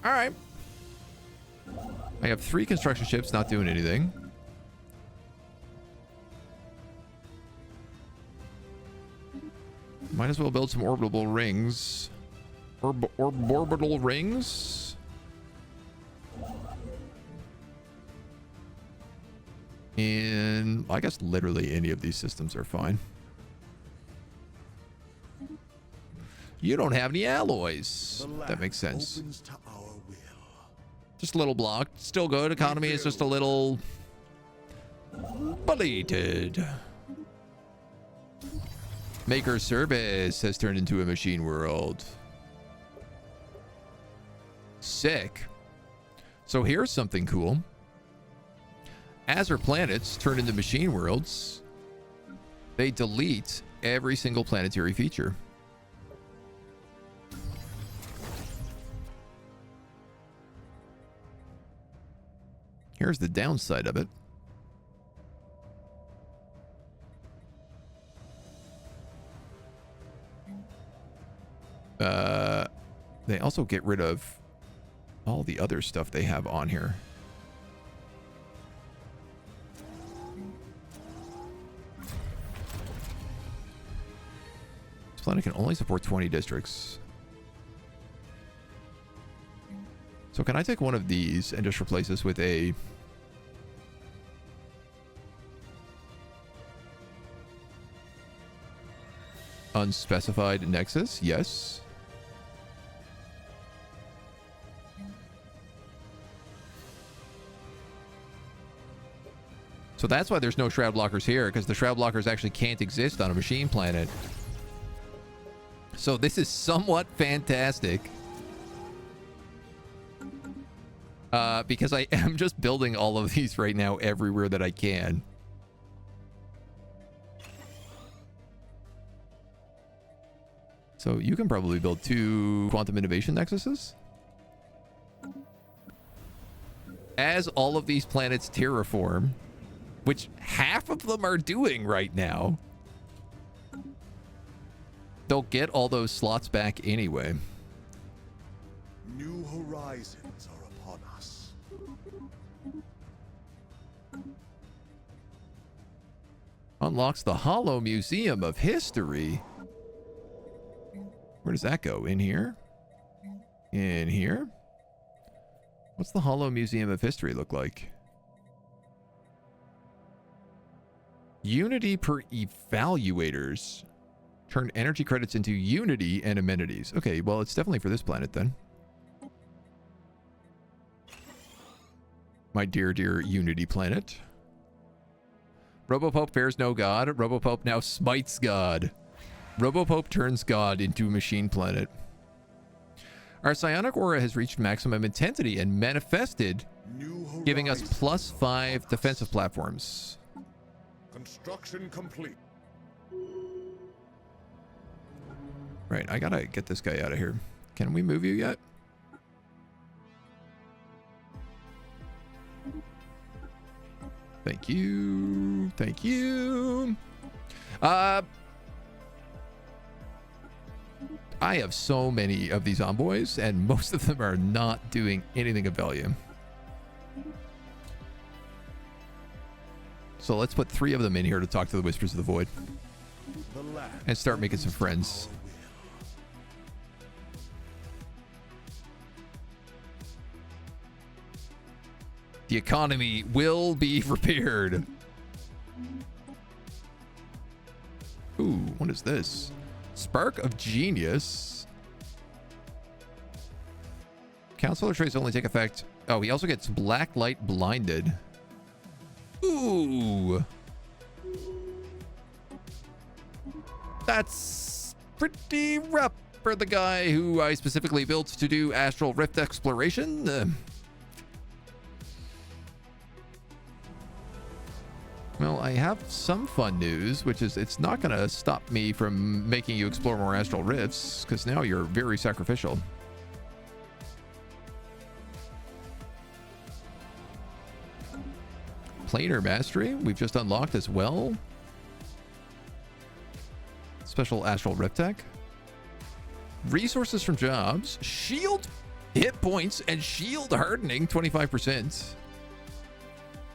All right. I have 3 construction ships not doing anything. Might as well build some orbital rings. Orbital rings? And I guess literally any of these systems are fine. You don't have any alloys. That makes sense. To our will. Just a little block. Still good. Economy is just a little belated. Maker Service has turned into a machine world. Sick. So here's something cool. As our planets turn into machine worlds, they delete every single planetary feature. Here's the downside of it. They also get rid of all the other stuff they have on here. This planet can only support 20 districts. So can I take one of these and just replace this with a... unspecified nexus? Yes. So that's why there's no shroud blockers here, because the shroud blockers actually can't exist on a machine planet. So this is somewhat fantastic. Because I am just building all of these right now everywhere that I can. So you can probably build 2 quantum innovation nexuses. As all of these planets terraform, which half of them are doing right now, they'll get all those slots back anyway. New horizons are upon us. Unlocks the Hollow Museum of History. Where does that go? In here? In here? What's the Hollow Museum of History look like? Unity per evaluators. Turn energy credits into Unity and amenities. Okay, well, it's definitely for this planet then. My dear, dear Unity planet. Robopope fears no god. Robopope now smites god. Robopope turns god into machine planet. Our psionic aura has reached maximum intensity and manifested, giving us +5 defensive platforms. Construction complete. Right, I gotta get this guy out of here. Can we move you yet? Thank you. Thank you. I have so many of these envoys, and most of them are not doing anything of value. So let's put 3 of them in here to talk to the Whispers of the Void and start making some friends. The economy will be repaired. Ooh, what is this? Spark of Genius. Counselor traits only take effect. Oh, he also gets black light blinded. Ooh. That's pretty rough for the guy who I specifically built to do astral rift exploration. Well, I have some fun news, which is it's not going to stop me from making you explore more astral rifts, because now you're very sacrificial. Planar Mastery, we've just unlocked as well. Special Astral Rift Tech. Resources from jobs. Shield hit points and shield hardening, 25%.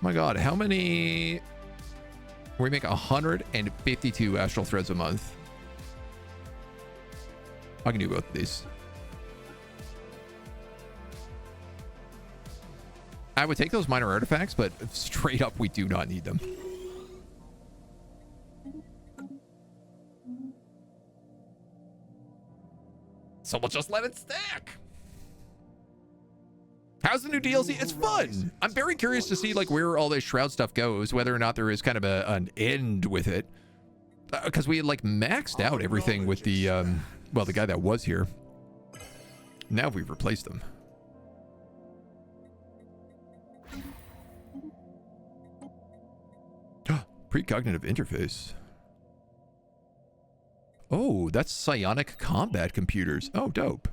My God, how many... We make 152 astral threads a month. I can do both of these. I would take those minor artifacts, but straight up, we do not need them. So we'll just let it stack. How's the new DLC? It's fun. I'm very curious to see like where all this Shroud stuff goes, whether or not there is kind of an end with it. Because we had like maxed out everything with the, well, the guy that was here. Now we've replaced him. Precognitive interface. Oh, that's psionic combat computers. Oh, dope.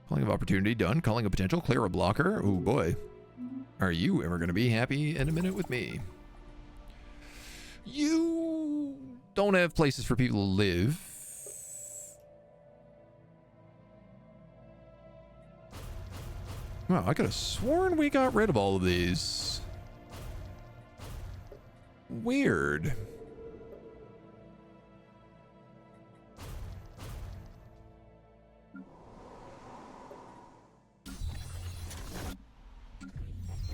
Calling of opportunity, done. Calling of potential, clear a blocker. Oh boy. Are you ever going to be happy in a minute with me? You don't have places for people to live. Wow, I could have sworn we got rid of all of these. Weird.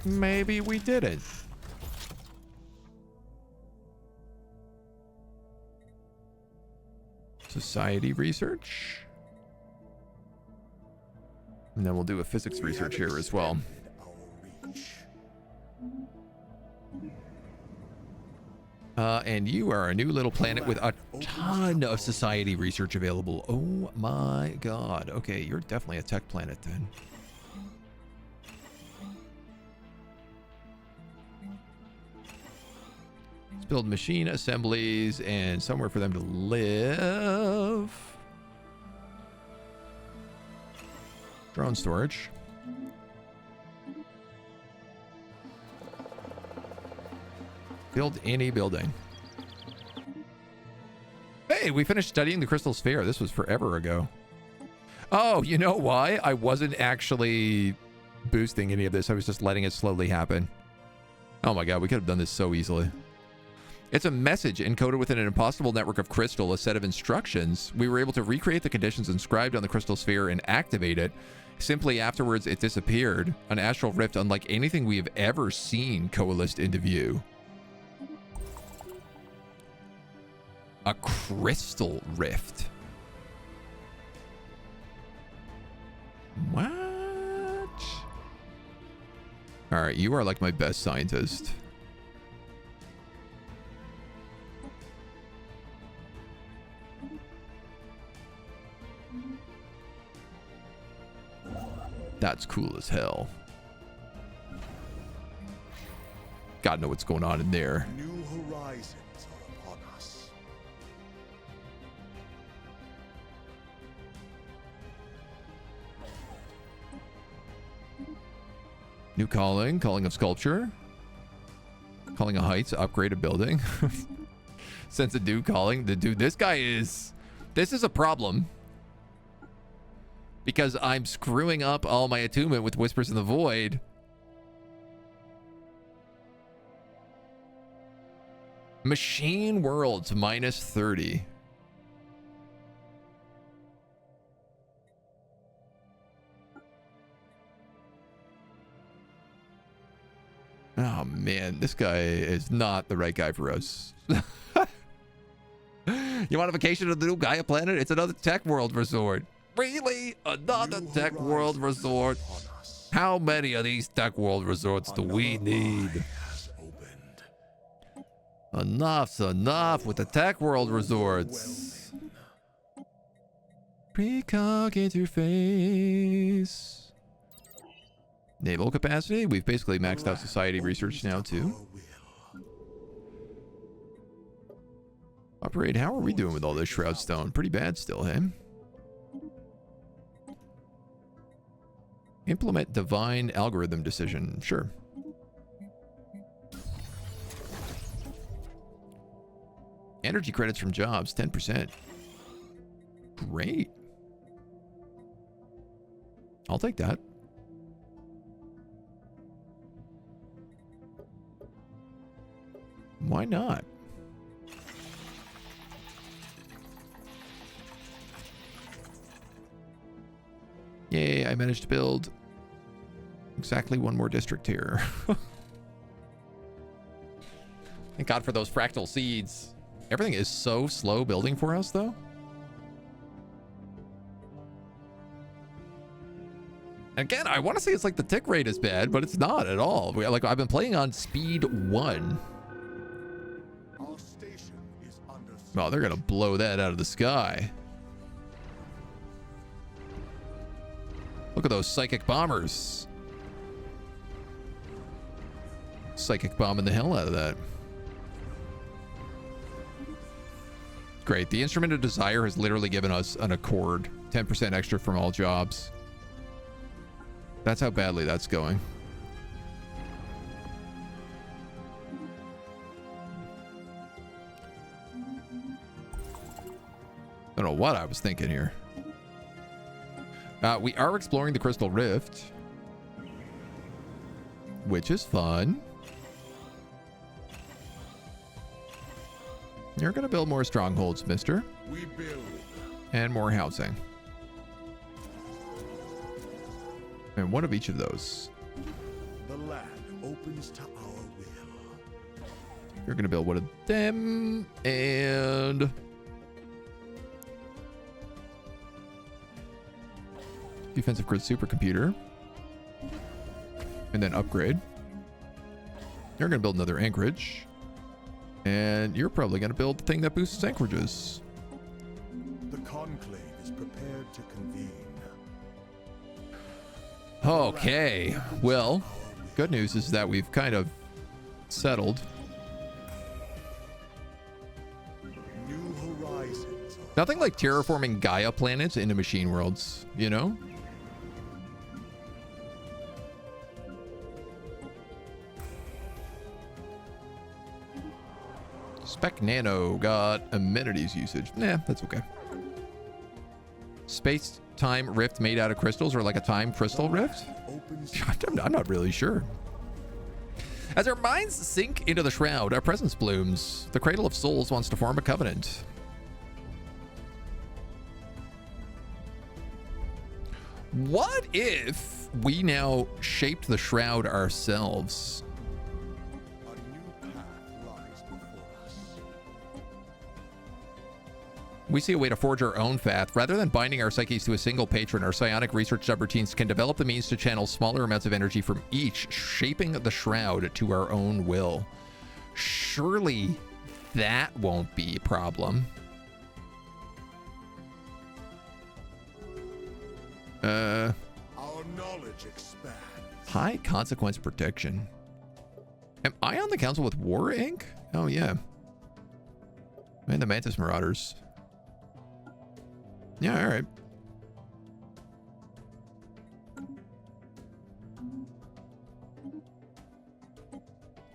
Maybe we didn't. Society research. And then we'll do a physics research here as well. And you are a new little planet with a ton of society research available. Oh my God. Okay, you're definitely a tech planet then. Let's build machine assemblies and somewhere for them to live. Drone storage. Build any building. Hey, we finished studying the crystal sphere. This was forever ago. Oh, you know why? I wasn't actually boosting any of this. I was just letting it slowly happen. Oh my God, we could have done this so easily. It's a message encoded within an impossible network of crystal, a set of instructions. We were able to recreate the conditions inscribed on the crystal sphere and activate it. Simply afterwards, it disappeared. An astral rift unlike anything we have ever seen coalesced into view. A crystal rift. What? All right, you are like my best scientist. That's cool as hell. Gotta know what's going on in there. New horizons are upon us. New calling of sculpture. Calling of heights, upgrade a building. Sense a new calling. The dude, this is a problem. Because I'm screwing up all my attunement with Whispers in the Void. Machine Worlds -30. Oh man, this guy is not the right guy for us. You want a vacation to the new Gaia planet? It's another tech world resort. Really? Another tech world resort? How many of these tech world resorts do we need? Enough's enough with the tech world resorts. Precog interface. Naval capacity? We've basically maxed out society research now too. Operate, how are we doing with all this Shroud Stone? Pretty bad still, hey? Implement divine algorithm decision. Sure. Energy credits from jobs, 10%. Great. I'll take that. Why not? Yay, I managed to build exactly one more district here. Thank God for those fractal seeds. Everything is so slow building for us, though. Again, I want to say it's like the tick rate is bad, but it's not at all. Like, I've been playing on speed 1. Our station is under threat. Oh, they're going to blow that out of the sky. Look at those psychic bombers. Psychic bombing the hell out of that. Great. The Instrument of Desire has literally given us an accord. 10% extra from all jobs. That's how badly that's going. I don't know what I was thinking here. We are exploring the Crystal Rift, which is fun. You're going to build more strongholds, mister. We build. And more housing. And one of each of those. The land opens to our will. You're going to build one of them. And defensive grid supercomputer. And then upgrade. You're going to build another anchorage. And you're probably going to build the thing that boosts anchorages. The conclave is prepared to convene. Okay. Well, good news is that we've kind of settled. New horizons. Nothing like terraforming Gaia planets into machine worlds, you know? Spec Nano got amenities usage. Nah, that's okay. Space-time rift made out of crystals, or like a time crystal rift? I'm not really sure. As our minds sink into the shroud, our presence blooms. The Cradle of Souls wants to form a covenant. What if we now shaped the Shroud ourselves? A new path lies before us. We see a way to forge our own path. Rather than binding our psyches to a single patron, our psionic research subroutines can develop the means to channel smaller amounts of energy from each, shaping the Shroud to our own will. Surely that won't be a problem. Our knowledge expands. High consequence protection. Am I on the council with War Inc? Oh yeah. And the Mantis Marauders. Yeah, all right.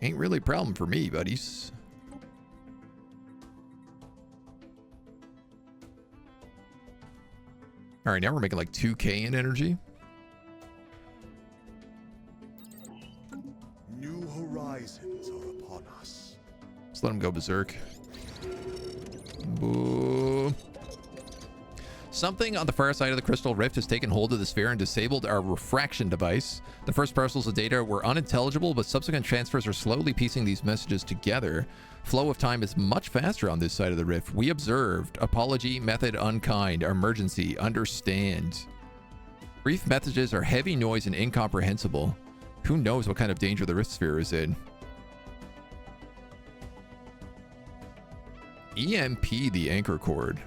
Ain't really a problem for me, buddies. All right, now we're making like 2K in energy. New horizons are upon us. Let's let him go berserk. Boo. Something on the far side of the crystal rift has taken hold of the sphere and disabled our refraction device. The first parcels of data were unintelligible, but subsequent transfers are slowly piecing these messages together. Flow of time is much faster on this side of the rift. We observed. Apology, method unkind. Emergency, understand. Brief messages are heavy noise and incomprehensible. Who knows what kind of danger the rift sphere is in? EMP the anchor cord.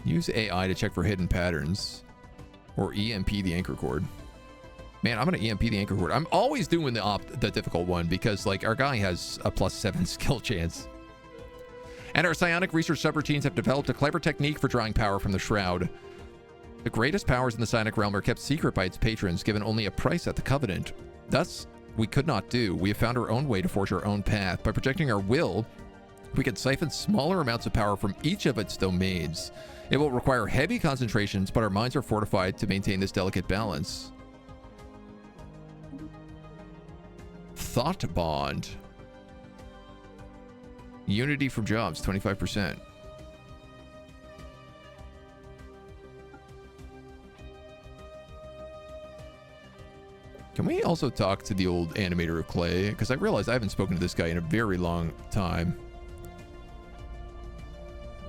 Use AI to check for hidden patterns. Or EMP the anchor cord. Man, I'm going to EMP the anchor cord. I'm always doing the difficult one because, like, our guy has a +7 skill chance. And our psionic research subroutines have developed a clever technique for drawing power from the Shroud. The greatest powers in the psionic realm are kept secret by its patrons, given only a price at the Covenant. Thus, we could not do. We have found our own way to forge our own path. By projecting our will, we can siphon smaller amounts of power from each of its domains. It will require heavy concentrations, but our minds are fortified to maintain this delicate balance. Thought bond. Unity from jobs, 25%. Can we also talk to the old animator of clay? Because I realized I haven't spoken to this guy in a very long time.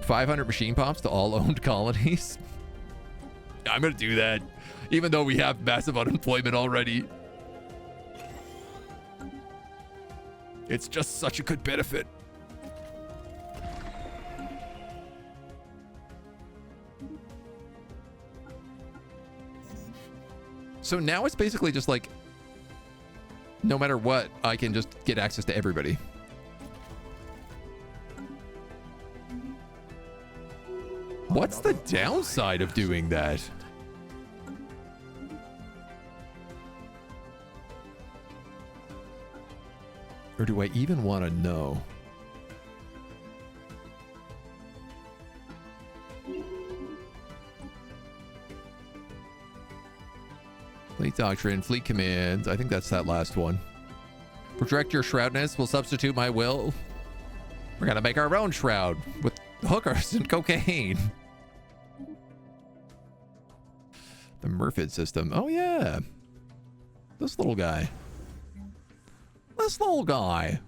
500 machine pops to all owned colonies. I'm going to do that, even though we have massive unemployment already. It's just such a good benefit. So now it's basically just like, no matter what, I can just get access to everybody. What's the downside of doing that? Or do I even want to know? Fleet Doctrine, Fleet Command. I think that's that last one. Project your shroudness will substitute my will. We're gonna make our own shroud with hookers and cocaine. The Murphy system. Oh yeah. This little guy. This little guy.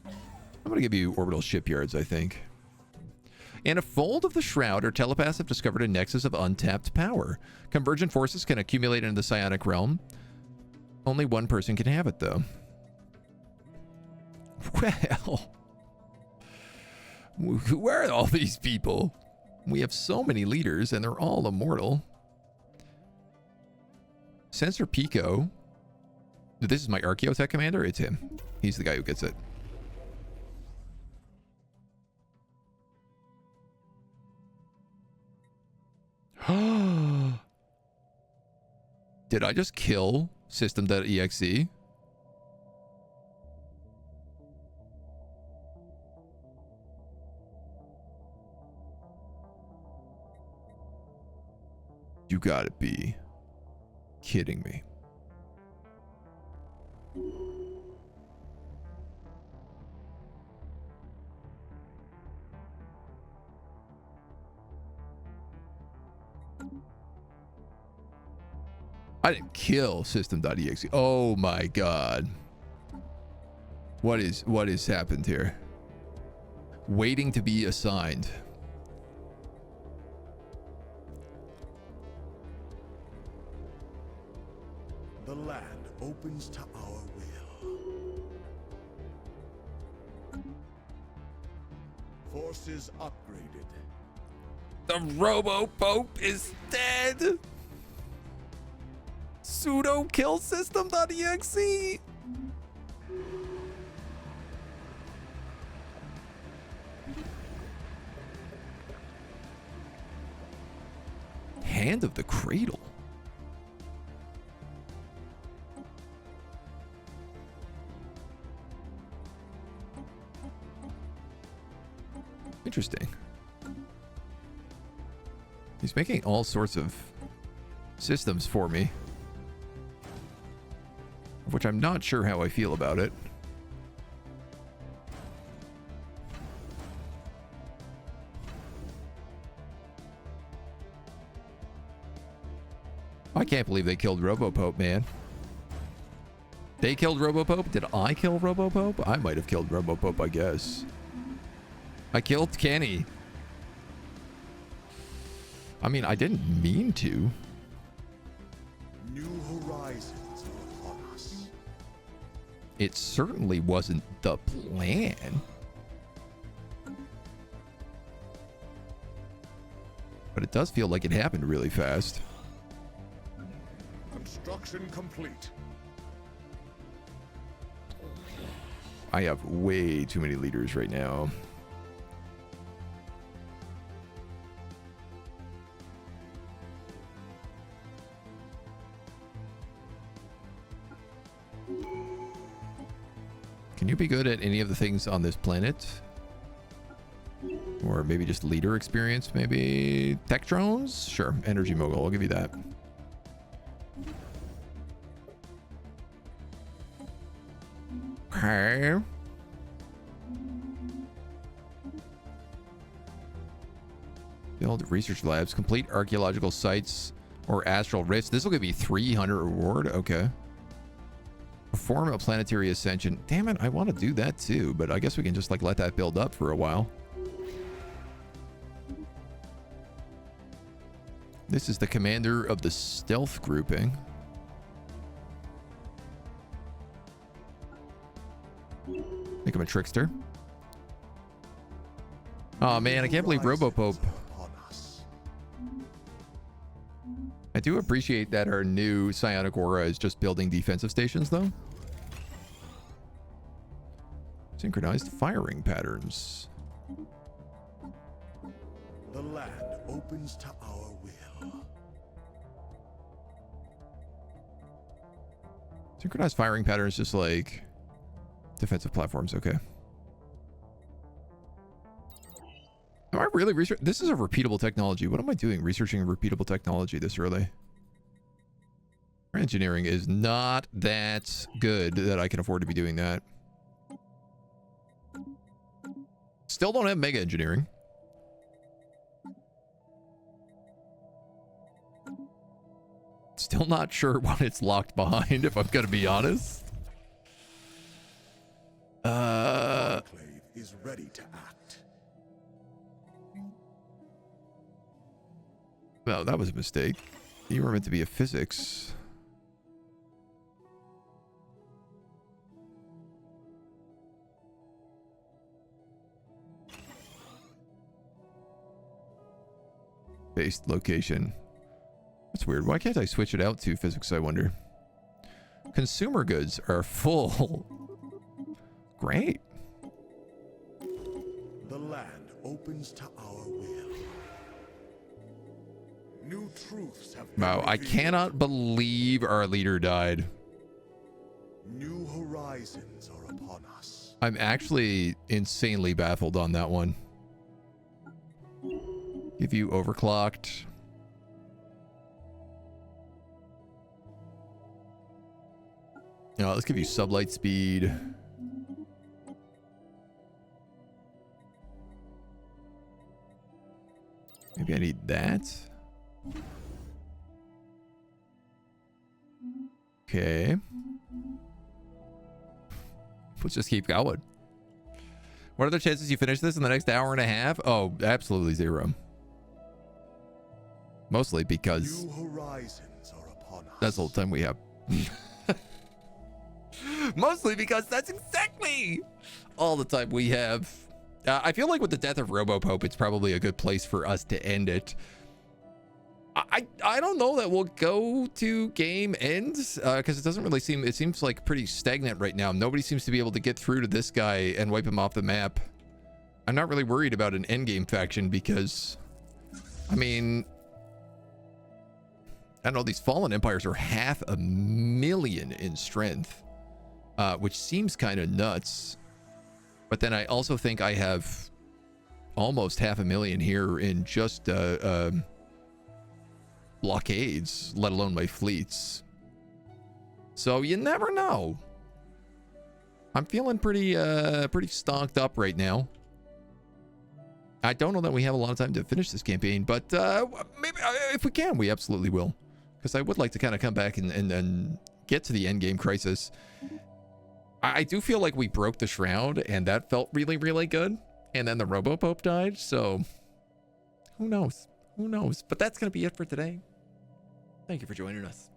I'm gonna give you orbital shipyards, I think. In a fold of the Shroud, our telepaths have discovered a nexus of untapped power. Convergent forces can accumulate into the psionic realm. Only one person can have it, though. Well, who are all these people? We have so many leaders, and they're all immortal. Sensor Pico. This is my Archaeotech commander. It's him. He's the guy who gets it. Did I just kill system.exe? You gotta be kidding me. I didn't kill system.exe. Oh my god. What is happened here? Waiting to be assigned. The land opens to our will. Forces upgraded. The Robo-Pope is dead. Pseudo kill system.exe. Hand of the Cradle. Interesting. He's making all sorts of systems for me, of which I'm not sure how I feel about it. I can't believe they killed Robo-Pope, man. They killed Robo-Pope? Did I kill Robo-Pope? I might have killed Robo-Pope, I guess. I killed Kenny. I mean, I didn't mean to. New horizons are upon us. It certainly wasn't the plan. But it does feel like it happened really fast. Construction complete. I have way too many leaders right now. Can you be good at any of the things on this planet? Or maybe just leader experience, maybe tech drones? Sure, energy mogul, I'll give you that. Okay. Build research labs, complete archaeological sites, or astral rifts. This will give me 300 reward. Okay. Perform a planetary ascension. Damn it, I want to do that too, but I guess we can just like let that build up for a while. This is the commander of the stealth grouping. Make him a trickster. Oh man, I can't believe Robo-Pope. I do appreciate that our new psionic aura is just building defensive stations though. Synchronized firing patterns. The land opens to our will. Synchronized firing patterns, just like defensive platforms. Okay. Am I really researching? This is a repeatable technology. What am I doing researching a repeatable technology this early? Our engineering is not that good that I can afford to be doing that. Still don't have mega engineering. Still not sure what it's locked behind, if I'm going to be honest. Enclave is ready to act. No, that was a mistake. You were meant to be a physics. Based location. That's weird. Why can't I switch it out to physics, I wonder? Consumer goods are full. Great. The land opens to our will. New truths have been Wow, I revealed. cannot believe our leader died. New horizons are upon us. I'm actually insanely baffled on that one. Give you overclocked. No, let's give you sublight speed. Maybe I need that. Okay. Let's just keep going. What are the chances you finish this in the next hour and a half? Oh, absolutely zero. Mostly because New horizons are upon us. that's all the time we have. Mostly because that's exactly all the time we have. I feel like with the death of RoboPope, it's probably a good place for us to end it. I don't know that we'll go to game ends because it doesn't really seem, it seems like pretty stagnant right now. Nobody seems to be able to get through to this guy and wipe him off the map. I'm not really worried about an endgame faction because, I mean, I don't know, these fallen empires are 500,000 in strength, which seems kind of nuts. But then I also think I have almost 500,000 here in just blockades, let alone my fleets. So you never know. I'm feeling pretty stocked up right now. I don't know that we have a lot of time to finish this campaign, but maybe if we can, we absolutely will. Because I would like to kind of come back and get to the endgame crisis. I do feel like we broke the Shroud, and that felt really, really good. And then the RoboPope died, so who knows? Who knows? But that's going to be it for today. Thank you for joining us.